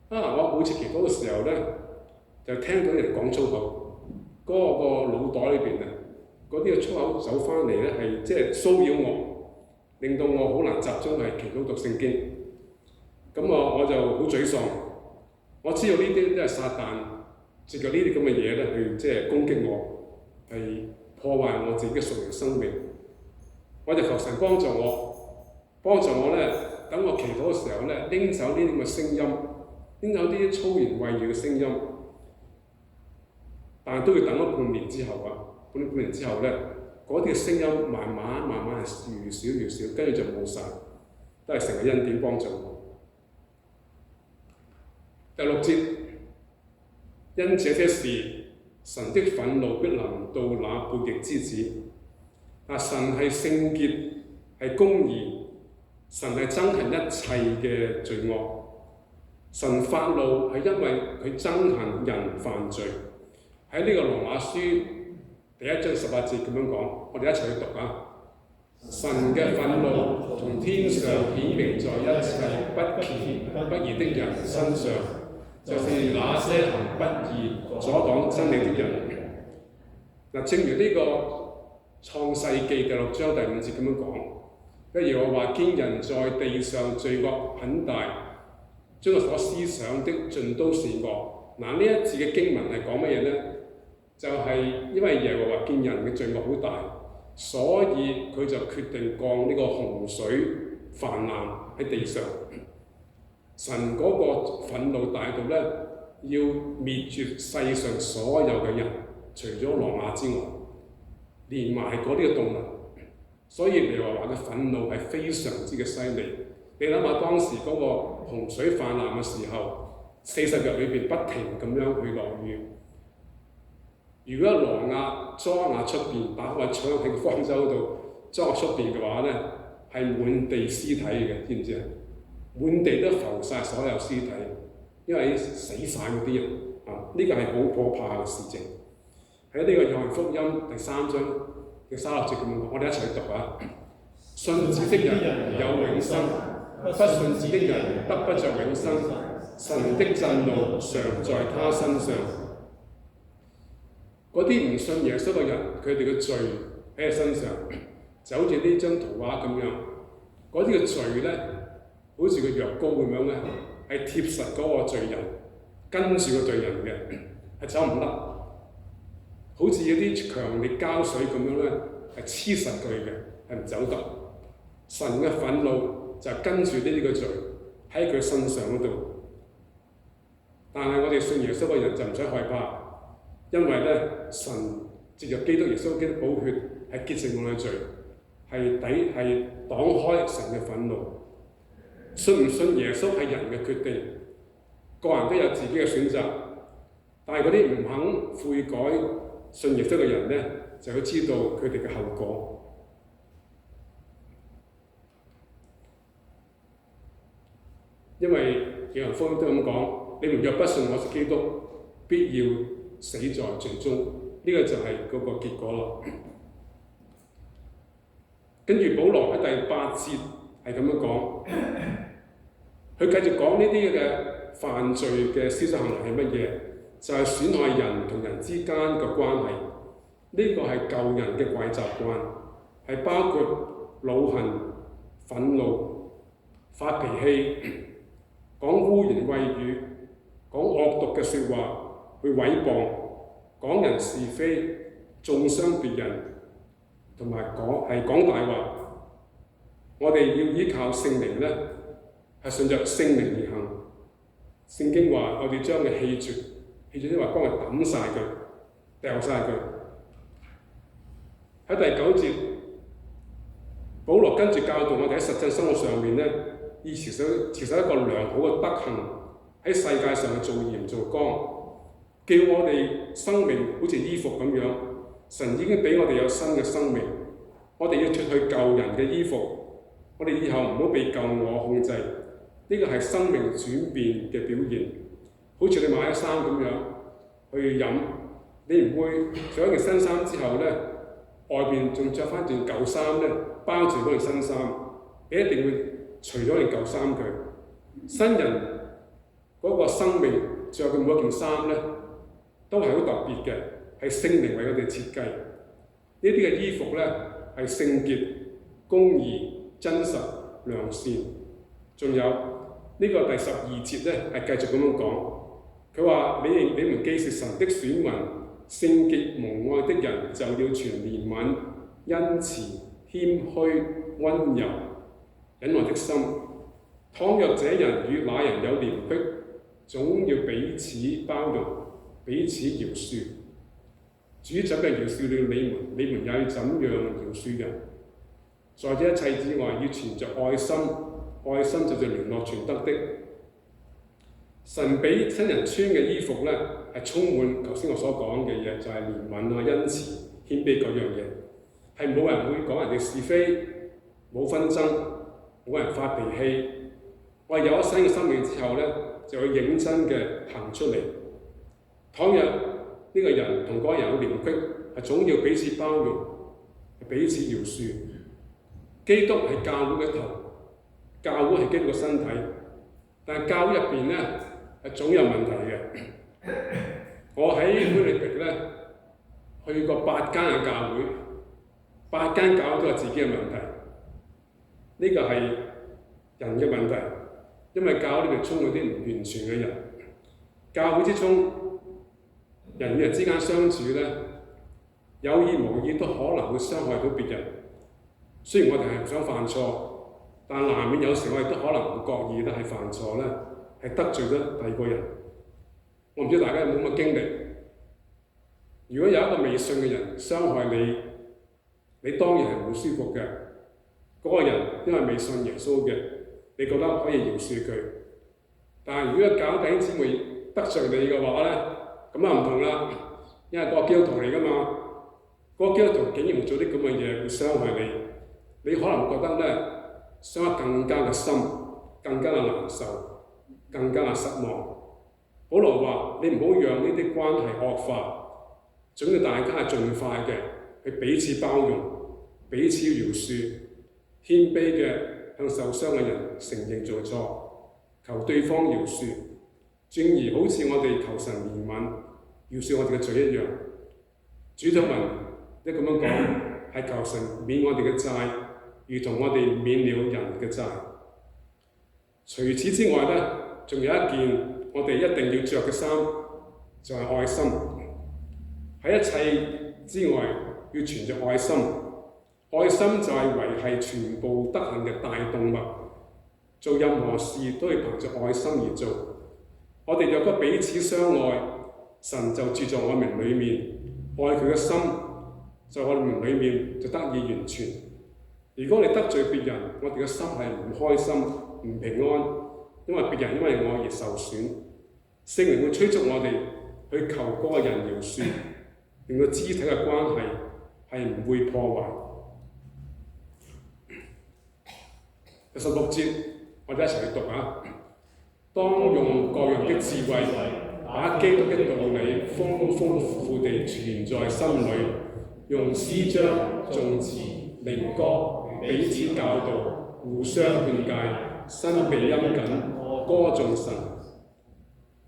我每次祈禱嘅時候咧，就聽到人講粗口，個腦袋裏邊嗰啲嘅粗口走翻嚟咧，係即係騷擾我，令到我好難集中係祈禱讀聖經。咁我就好沮喪。我知道呢啲都係撒旦藉著呢啲咁嘅嘢咧，去即係攻擊我，係破壞我自己嘅屬靈生命。我就求神幫助我咧，等我祈禱嘅時候咧，拎走呢啲咁嘅聲音，拎走啲粗言穢語嘅聲音。但係都要等咗半年之後半年之後咧，嗰啲嘅聲音慢慢係越少，跟住就冇晒，都係成個恩典幫助我。第6節，因這些事，神的憤怒必臨到那悖逆之子。神係聖潔，係公義，神係憎恨一切嘅罪惡。神發怒係因為佢憎恨人犯罪。喺呢個羅馬書第1章18節咁樣講，我哋一齊去讀啊！神嘅憤怒從天上顯明在一切不虔不義的人身上，就是那些行不義、阻擋真理的人。正如呢個創世記第6章第5節咁樣講，耶和華見人在地上罪惡很大，將佢所思想的盡都是惡。呢一節嘅經文係講乜嘢呢？就係因為耶和華見人嘅罪惡好大，所以佢就決定降呢個洪水泛濫喺地上。神嗰個憤怒大到咧，要滅絕世上所有嘅人，除咗挪亞之外，連埋嗰啲嘅動物。所以耶和華嘅憤怒係非常之嘅犀利。你諗下當時嗰個洪水泛濫嘅時候，40日裏邊不停咁樣去落雨。如果挪亞裝亞出邊，打開窗喺個方舟度裝出邊嘅話咧，係滿地屍體嘅，知唔知啊？滿地都浮晒所有屍體，因為死晒嗰啲人呢個係好可怕嘅事情。喺呢個約翰福音第3章嘅36節咁樣講，我哋一齊去讀啊！信子的人有永生，不信子的人得不着永生。神的震怒常在他身上。嗰啲唔信耶穌嘅人，佢哋嘅罪喺佢身上，就好似呢張圖畫咁樣。嗰啲嘅罪咧，好似個藥膏咁樣咧，係貼實嗰個罪人，跟住個罪人嘅，係走唔甩。好似一啲強力膠水咁樣咧，係黐實佢嘅，係唔走得。神嘅憤怒就跟住呢啲嘅罪喺佢身上嗰度。但係我哋信耶穌嘅人就唔使害怕。因為咧，神藉著基督耶穌基督寶血係潔淨我哋嘅罪，係擋開神嘅憤怒。信唔信耶穌係人嘅決定，個人都有自己嘅選擇。但係嗰啲唔肯悔改信耶穌嘅人咧，就要知道佢哋嘅後果。因為約翰福音都咁講：你們若不信我是基督，必要死在罪中，呢個就係嗰個結果咯。跟住保羅喺第8節係咁樣講，佢繼續講呢啲嘅犯罪嘅思想行為係乜嘢？就係損害人同人之間嘅關係。呢個係舊人嘅壞習慣，係包括惱恨、憤怒、發脾氣、講污言穢語、講惡毒嘅説話。去毀謗、講人是非、中傷別人，同埋講大話。我哋要依靠聖靈咧，係順着聖靈而行。聖經話：我哋將佢棄絕即係話幫佢抌晒佢，掉晒佢。喺第9節，保羅跟住教導我哋喺實際生活上面咧，要持守一個良好嘅德行，喺世界上做鹽做光，叫我哋生命好似衣服咁樣。神已經俾我哋有新嘅生命，我哋要脫去舊人嘅衣服。我哋以後唔好被舊我控制，呢個係生命轉變嘅表現。好似你買咗衫咁樣去飲，你唔會着一件新衫之後咧，外邊仲着翻件舊衫咧，包住嗰件新衫，你一定會除咗件舊衫佢。新人嗰個生命着嘅每一件衫咧，都係好特別嘅，係聖靈為我哋設計。呢啲嘅衣服咧係聖潔、公義、真實、良善。仲有呢個第12節咧係繼續咁樣講，佢話：你們既是神的選民，聖潔蒙愛的人，就要存憐憫、恩慈、謙虛、溫柔、忍耐的心。倘若這人與那人有嫌隙，總要彼此包容，彼此饒恕。主怎嘅饒恕了你們也要怎樣饒恕人。在這一切之外，要存着愛心，愛心就是聯絡全德的。神俾親人穿嘅衣服咧，係充滿頭先我所講嘅嘢，就係憐憫啊、恩慈、謙卑嗰樣嘢，係冇人會講人哋是非，冇紛爭，冇人發脾氣。我有咗新嘅生命之後咧，就會認真嘅行出嚟。倘若呢個人同嗰個人有嫌隙，係總要彼此包容，彼此饒恕。基督係教會嘅頭，教會係基督嘅身體，但係教會入邊咧係總有問題嘅。我喺菲律賓咧去過8間嘅教會，8間教會都有自己嘅問題。呢個係人嘅問題，因為教會裏面充滿啲唔完全嘅人。教會之中，人與人之間相處咧，有意無意都可能會傷害到別人。雖然我哋係唔想犯錯，但難免有時我哋都可能唔覺意咧係犯錯咧，係得罪咗第二個人。我唔知大家有冇咁嘅經歷？如果有一個未信嘅人傷害你，你當然係唔舒服嘅。嗰個人因為未信耶穌嘅，你覺得可以饒恕佢。但係如果教弟兄姊妹得罪你嘅話咧，咁啊唔同啦，因為嗰個基督徒嚟㗎嘛，嗰個基督徒竟然會做啲咁嘅嘢，會傷害你。你可能覺得咧，傷得更加嘅深，更加嘅難受，更加嘅失望。保羅話：你唔好讓呢啲關係惡化，總要大家係盡快嘅去彼此包容、彼此饒恕，謙卑嘅向受傷嘅人承認做錯，求對方饒恕，正如好似我哋求神憐憫、饒恕我哋嘅罪一樣。主禱文一咁樣講，係求神免我哋嘅債，如同我哋免了人嘅債。除此之外咧，仲有一件我哋一定要着嘅衫，就係愛心。喺一切之外，要存着愛心。愛心就係維繫全部德行嘅大動脈。做任何事都要憑着愛心而做。我哋若果彼此相愛，神就住在我們裏面，愛佢嘅心在我們裏面就得以完全。如果你得罪別人，我哋嘅心係唔開心、唔平安，因為別人因為我而受損。聖靈會催促我哋去求嗰個人饒恕，令到肢體嘅關係係唔會破壞。第16節，我哋一齊去讀啊！當用各樣的智慧，把基督的道理豐豐富富地存在心裏，用詩章、頌詞、靈歌彼此教導，互相勸戒，心被殷緊，歌頌神。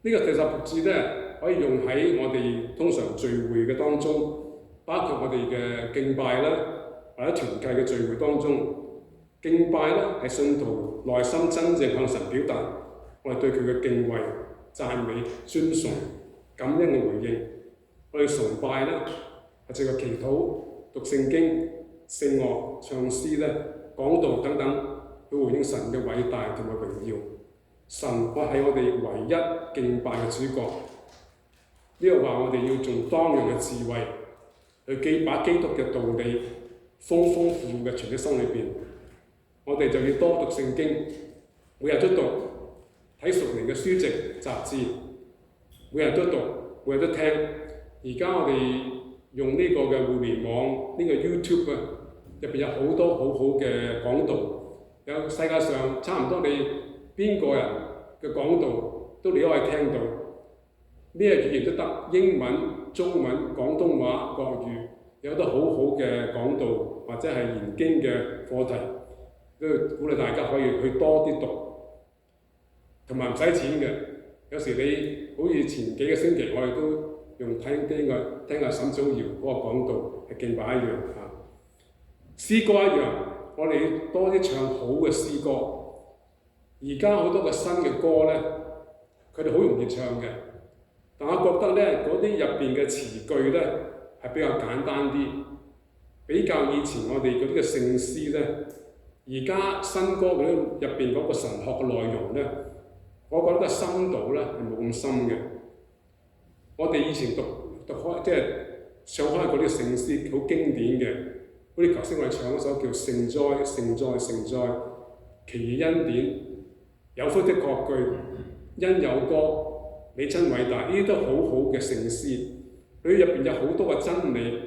呢個第16節咧，可以用喺我哋通常聚會嘅當中，包括我哋嘅敬拜啦，或者團契嘅聚會當中。敬拜咧係信徒內心真正向神表達我哋對佢嘅敬畏、讚美、尊崇、感恩嘅回應。我哋崇拜咧係藉個祈禱、讀聖經、聖樂、唱詩咧、講道等等，去回應神嘅偉大同埋榮耀。神係我哋唯一敬拜嘅主角。呢個話我哋要用當樣嘅智慧去把基督嘅道理豐豐富富嘅存喺心裏邊。我哋就要多讀聖經，每日都讀，睇屬靈嘅書籍雜誌，每日都讀，每日都聽。而家我哋用呢個嘅互聯網，呢個 YouTube 啊，入邊有好多好好嘅講道，有世界上差唔多你邊個人嘅講道都你都可以聽到，咩語言都得，英文、中文、廣東話、國語，有好多好好嘅講道或者係研經嘅課題，都鼓勵大家可以去多啲讀，同埋唔使錢嘅。有時你好似前幾個星期我哋都用聽下沈祖堯嗰個講道係敬拜一樣嚇。詩歌一樣，我哋多啲唱好嘅詩歌。而家好多嘅新嘅歌咧，佢哋好容易唱嘅，但我覺得咧嗰啲入邊嘅詞句咧係比較簡單啲，比較以前我哋嗰啲嘅聖詩咧，而家新歌嗰啲入邊嗰個神學嘅內容咧，我覺得個深度咧係冇咁深嘅。我哋以前讀開即係唱開嗰啲聖詩好經典嘅，好似頭先我哋唱嗰首叫聖哉聖哉聖哉，奇異恩典。有福的確據，因有歌，你真偉大，呢啲都好好嘅聖詩。佢入邊有好多嘅真理，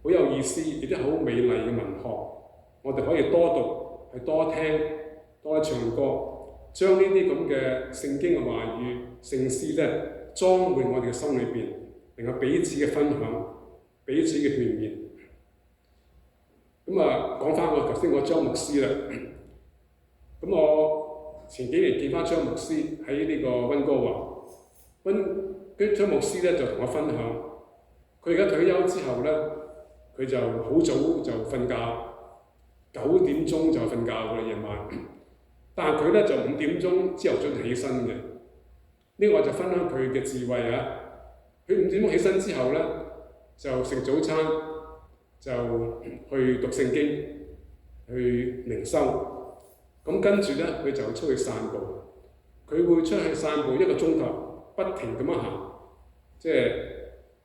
好有意思，亦都好美麗嘅文學。我哋可以多讀，去多聽，多唱歌，將呢啲咁嘅聖經嘅話語、聖詩咧，裝滿我哋嘅心裏邊，令到彼此嘅分享、彼此嘅勸勉。咁啊，講翻我頭先個張牧師啦。咁我前幾年見翻張牧師喺呢個溫哥華，跟張牧師咧就同我分享，佢而家退休之後咧，佢就好早就瞓覺，9點鐘就瞓覺㗎啦夜晚。但係佢咧就5點鐘朝頭早起身嘅。呢個我就分享佢嘅智慧啊！佢5點鐘起身之後咧，就食早餐，就去讀聖經，去靈修。咁跟住咧，佢就出去散步。佢會出去散步1個鐘頭，不停咁樣行，即係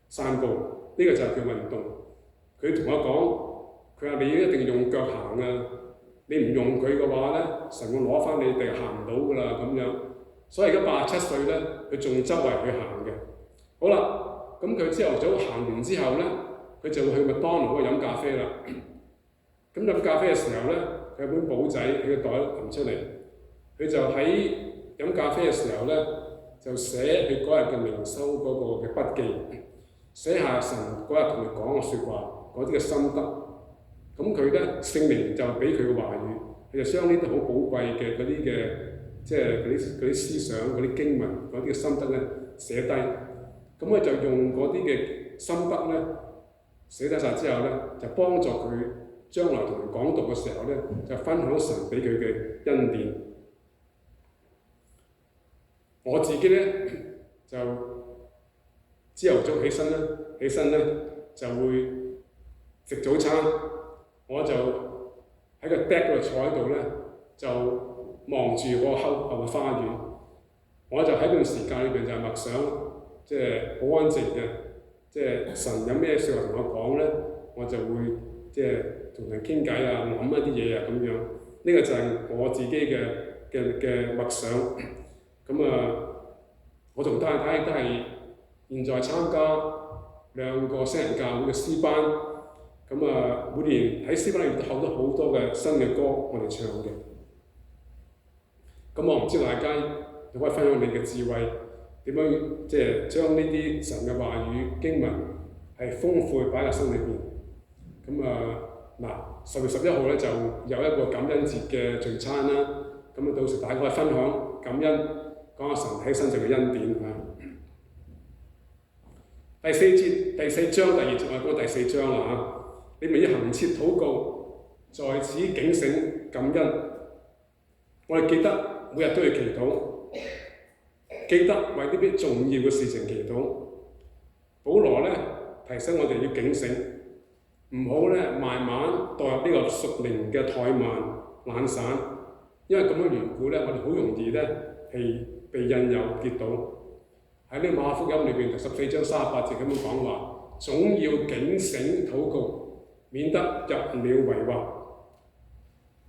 散步。呢個就係叫運動。佢同我講，佢話你一定要用腳行啊！你唔用佢嘅話咧，神會攞翻你哋行唔到㗎啦咁樣。所以而家87歲咧，佢仲周圍去行嘅。好啦，咁佢朝頭早行完之後咧，佢就會去麥當勞嗰度飲咖啡啦。咁飲咖啡嘅時候咧，佢有本簿仔喺個袋揞出嚟，佢就喺飲咖啡嘅時候咧，就寫佢嗰日嘅靈修嗰個嘅筆記，寫下神嗰日同佢講嘅説話，嗰啲嘅心得。咁佢咧聖靈就俾佢嘅話語，佢就將呢啲好寶貴嘅嗰啲嘅，即係嗰啲思想、嗰啲經文、嗰啲嘅心得咧寫低。咁佢就用嗰啲嘅心得咧寫低晒之後咧，就幫助佢將來同人講道嘅時候咧，就分享神俾佢嘅恩典。我自己咧就朝頭早起身咧就會食早餐，我就喺個 deck 嗰度坐喺度咧，就望住個後嘅花園。我就喺段時間裏邊就默想，即係好安靜嘅，即係神有咩説話同我講咧，我就會即係同人傾偈啊，諗一啲嘢啊咁樣。呢個就係我自己嘅默想。咁我同太太都係現在參加2個聖人教會嘅詩班。咁每年喺詩班裏面都學到好多嘅新嘅歌，我哋唱嘅。咁我唔知大家可唔可以分享你嘅智慧，點樣即係將呢啲神嘅話語經文係豐富擺喺心裏邊。咁10月11號咧就有一個感恩節嘅聚餐啦。咁到時大家可以分享感恩，講下神喺身上嘅恩典啊。第4章第2節我講第4章啦嚇。你咪要恆切禱告，在此警醒感恩。我哋記得每日都要祈禱，記得為呢啲重要嘅事情祈禱。保羅咧提醒我哋要警醒，唔好咧慢慢墮入呢個屬靈嘅怠慢懶散，因為咁樣緣故咧，我哋好容易咧係被引誘跌倒。喺呢馬可福音裏邊第14章38節咁樣講話，總要警醒禱告，免得入了迷惑。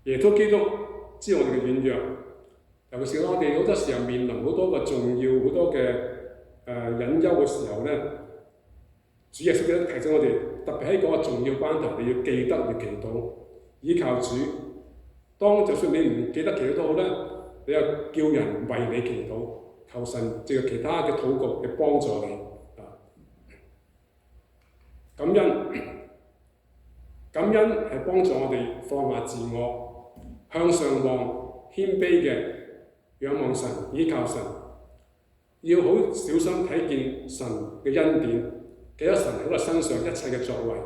耶穌基督知道我哋嘅軟弱，尤其是我哋好多時候面臨好多個重要好多嘅隱憂嘅時候咧，主耶穌基督提醒我哋，特別喺嗰個重要關頭，你要記得要祈禱，依靠主。當就算你唔記得祈禱都好咧，你又叫人為你祈禱，求神藉其他嘅禱告嘅幫助你。感恩係幫助我哋放下自我，向上望，謙卑嘅仰望神，依靠神。要好小心睇見神嘅恩典，記得神喺我身上一切嘅作為，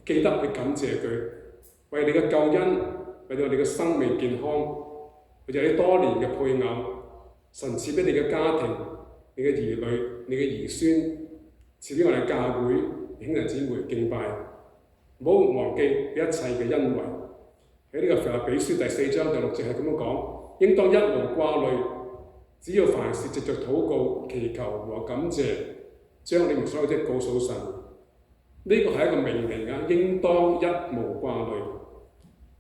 記得去感謝佢，為你嘅救恩，為到你嘅生命健康，為咗你多年嘅配偶，神賜俾你嘅家庭、你嘅兒女、你嘅兒孫，賜俾我哋教會兄弟姊妹敬拜，唔好忘記一切嘅恩惠。喺呢個腓立比書第4章第6節係咁樣講，應當一無掛慮，只要凡事藉着禱告、祈求和感謝，將你們所有的告訴神。呢個係一個命令啊，應當一無掛慮。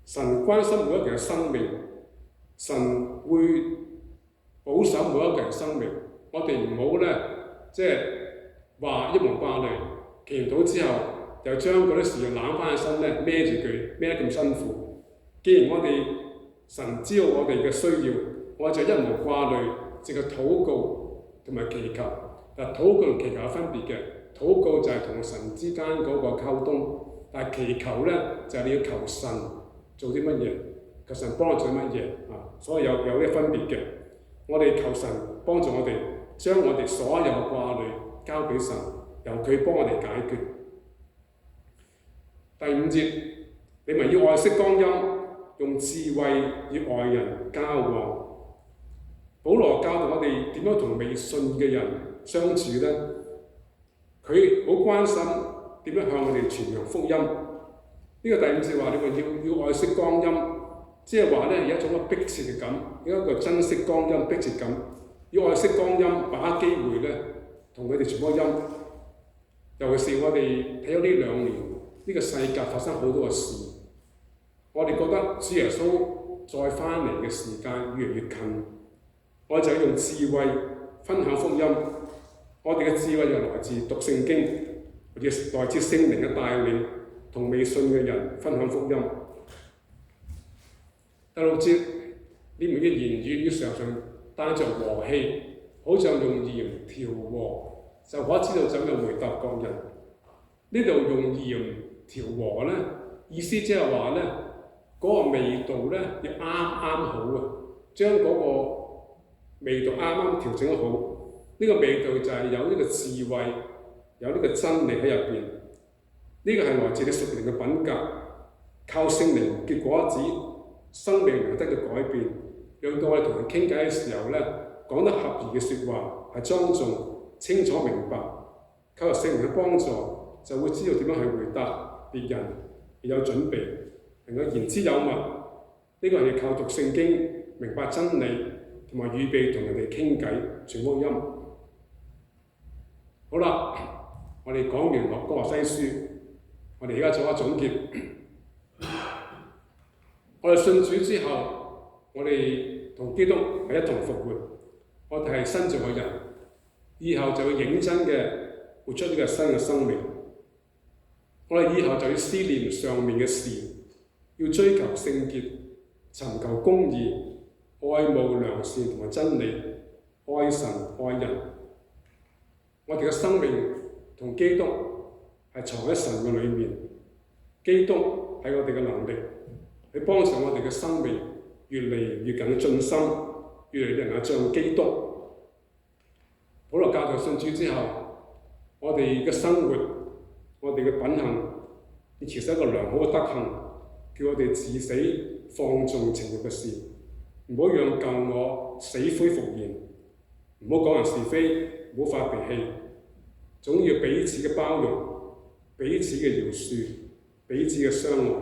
神關心每一個人嘅生命，神會保守每一個人生命。我哋唔好咧，即係話一無掛慮，祈完禱之後又將嗰啲事攬翻起身咧，孭住佢，孭得咁辛苦。既然我哋神知道我哋嘅需要，我就一無掛慮，淨係禱告同埋祈求。嗱，禱告同祈求有分別嘅，禱告就係同神之間嗰個溝通，但係祈求咧就係你要求神做啲乜嘢，求神幫我做乜嘢啊，所以有啲分別嘅。我哋求神幫助我哋，將我哋所有掛慮交俾神，由佢幫我哋解決。第5節，你們要愛惜光陰，用智慧與外人交往。保羅教導我哋點樣同未信嘅人相處呢？佢好關心點樣向我哋傳揚福音。呢個第5節話你們要愛惜光陰，即係話咧有一種迫切嘅感，有一個珍惜光陰迫切感，要愛惜光陰，把握機會咧同佢哋傳福音。尤其是我哋睇咗呢2年，呢個世界發生好多嘅事，我哋覺得主耶穌再翻嚟嘅時間越嚟越近，我哋就要用智慧分享福音。我哋嘅智慧就來自讀聖經，或者來自聖靈嘅帶領，同未信嘅人分享福音。第6節，你們嘅言語要常常帶着和氣，好像用鹽調和，就可知道怎樣回答各人。呢度用鹽調和咧，意思即係話咧，嗰個味道咧要啱好啊，將嗰個味道啱調整得好。呢個味道就係有呢個智慧，有呢個真理喺入邊。呢個係來自你屬靈嘅品格，靠聖靈結果子，生命能得到改變，讓到我哋同人傾偈嘅時候咧，講得合宜嘅説話，係莊重、清楚明白，靠聖靈嘅幫助，就會知道點樣去回答別人，而有準備，能夠言之有物。呢個係要靠讀聖經，明白真理，同埋預備同人哋傾偈、傳福音。好啦，我哋講完《哥羅西書》，我哋而家做一總結。我哋信主之後，我哋同基督係一同復活，我哋係新造嘅人，以後就要認真嘅活出呢個新嘅生命。我哋以後就要思念上面嘅事，要追求聖潔，尋求公義，愛慕良善同埋真理，愛神愛人。我哋嘅生命同基督係藏喺神嘅裏面，基督係我哋嘅能力，去幫助我哋嘅生命越嚟越近進深，越嚟越能夠像基督。保羅教導信主之後，我哋嘅生活，我哋嘅品行，要持守一個良好嘅德行，叫我哋治死放縱情慾嘅事，唔好讓舊我死灰復燃，唔好講人是非，唔好發脾氣，總要彼此嘅包容，彼此嘅饒恕，彼此嘅相愛。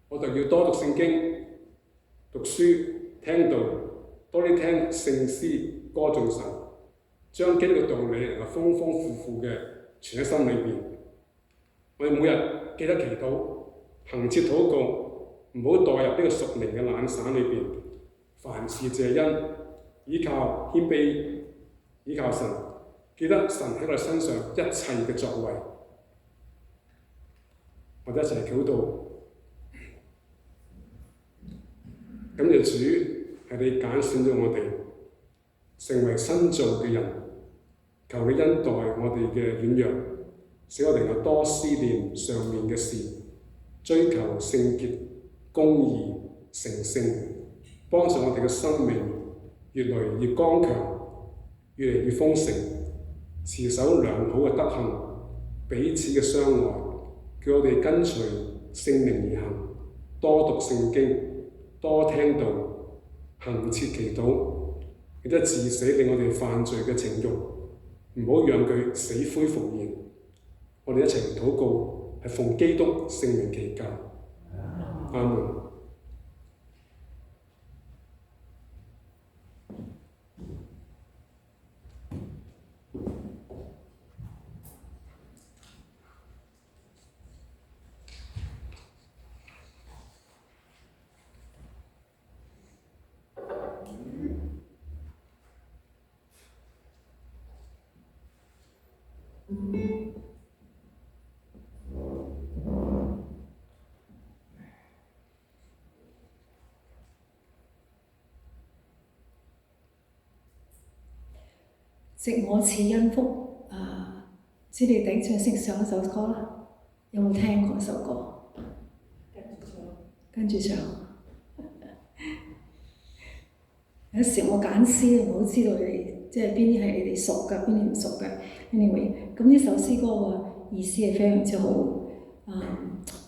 我哋要多讀聖經、讀書、聽道，多啲聽聖詩歌頌神，將基督嘅道理能夠豐豐富富嘅存喺心裏邊。我哋每日記得祈禱，恆切禱告，唔好墮入呢個屬靈嘅懶散裏邊。凡事謝恩，依靠謙卑，依靠神，記得神喺我哋身上一切嘅作為。我哋一齊禱禱，感謝主係你揀選咗我哋，成為新造嘅人。求你恩待我哋嘅軟弱，使我哋能夠多思念上面嘅事，追求聖潔、公義、成聖，幫助我哋嘅生命越來越剛強，越嚟越豐盛，持守良好嘅德行，彼此嘅相愛，叫我哋跟隨聖靈而行，多讀聖經，多聽道，恆切祈禱，亦都治死令我哋犯罪嘅情慾，唔好讓佢死灰復燃。我哋一齊禱告，係奉基督聖名祈求，阿門。藉我賜恩福知你頂唱識上一首歌啦，有冇聽過首歌？跟住唱。有時我揀詩，我都知道你哋即係邊啲係你哋熟嘅，邊啲唔熟嘅。anyway， 咁呢首詩歌嘅意思係非常之好。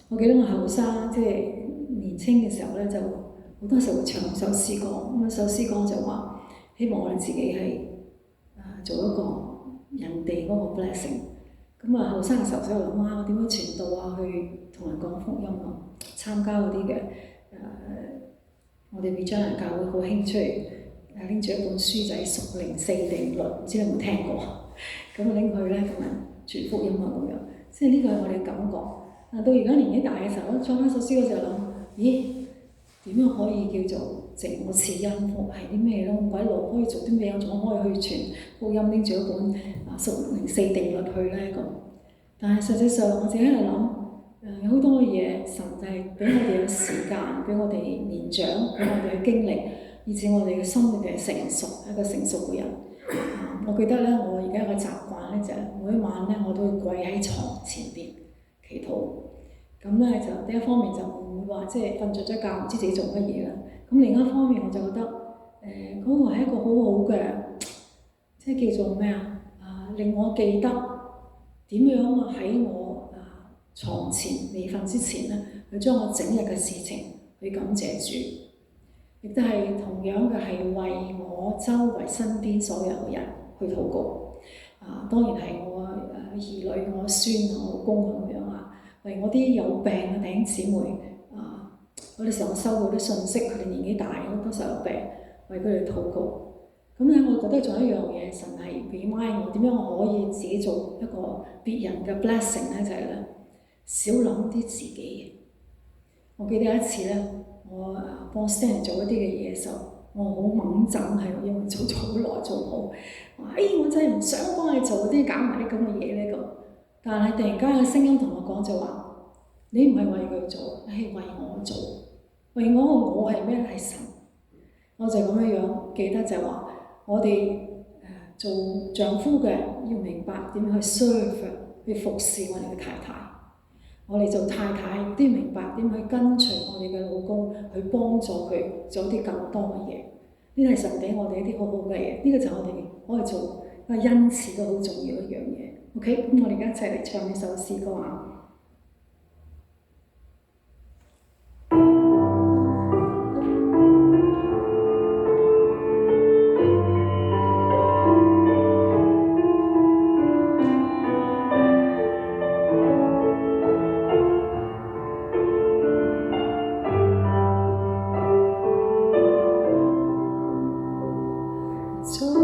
我記得我後生即係年青嘅時候咧，就好多時候會唱首詩歌。咁首詩歌就話希望我哋自己係做一個人哋嗰個 blessing。咁後生嘅時候就諗我點樣傳道啊，去同人講福音啊，參加嗰啲嘅我哋 Regina 教會好興出嚟拎住一本書仔《屬靈四定律》，唔知你有冇聽過？咁拎佢咧咁啊傳福音啊咁樣，即係呢個係我哋嘅感覺。到而家年紀大嘅時候，我唱翻首詩嗰時候諗，咦點樣可以叫做藉我賜恩福係啲咩咯？鬼佬可以做啲咩？我仲可以去傳福音，拎住一本屬靈四定律去咧咁。但係實際上我自己喺度諗。有好多嘢，神就係俾我哋嘅時間，俾我哋年長，俾我哋嘅經歷，以至我哋嘅心裏邊成熟，一個成熟嘅人。我記得咧，我而家有個習慣咧，就係每一晚咧，我都會跪喺床前邊祈禱。咁咧就第一方面就唔會話即係瞓着咗覺唔知自己做乜嘢啦。咁另一方面我就覺得嗰個係一個好好嘅，即係叫做咩令我記得點樣喺我床前未瞓之前咧，去將我整日嘅事情去感謝主，亦都係同樣嘅係為我周圍身邊所有嘅人去禱告。當然係我兒女、我孫、我老公咁樣為我啲有病嘅弟兄姊妹嗰啲時候我收到啲信息，佢哋年紀大，好多時候有病，為佢哋禱告。咁咧，我覺得仲有一樣嘢，神係 remind 我點樣我可以自己做一個別人嘅 blessing 咧，就係咧。少諗啲自己。我記得有一次咧，我幫 Stan 做一啲嘅嘢嘅時候，我好猛憎係，因為做咗好耐做唔好。我真係唔想幫你做啲搞埋啲咁嘅嘢咧咁。但係突然間有聲音同我講就話：你唔係為佢做，係為我做。為我係咩？係神。我就咁樣記得就係話，我哋做丈夫嘅要明白點樣去 serve 去服侍我哋嘅太太。我哋做太太都要明白點去跟隨我哋嘅老公，去幫助佢做啲更多嘅嘢。呢個係神俾我哋一啲好好嘅嘢，呢個就係我哋可以做一個恩賜都好重要一樣嘢。OK， 咁我哋而家一齊嚟唱呢首詩歌啊！在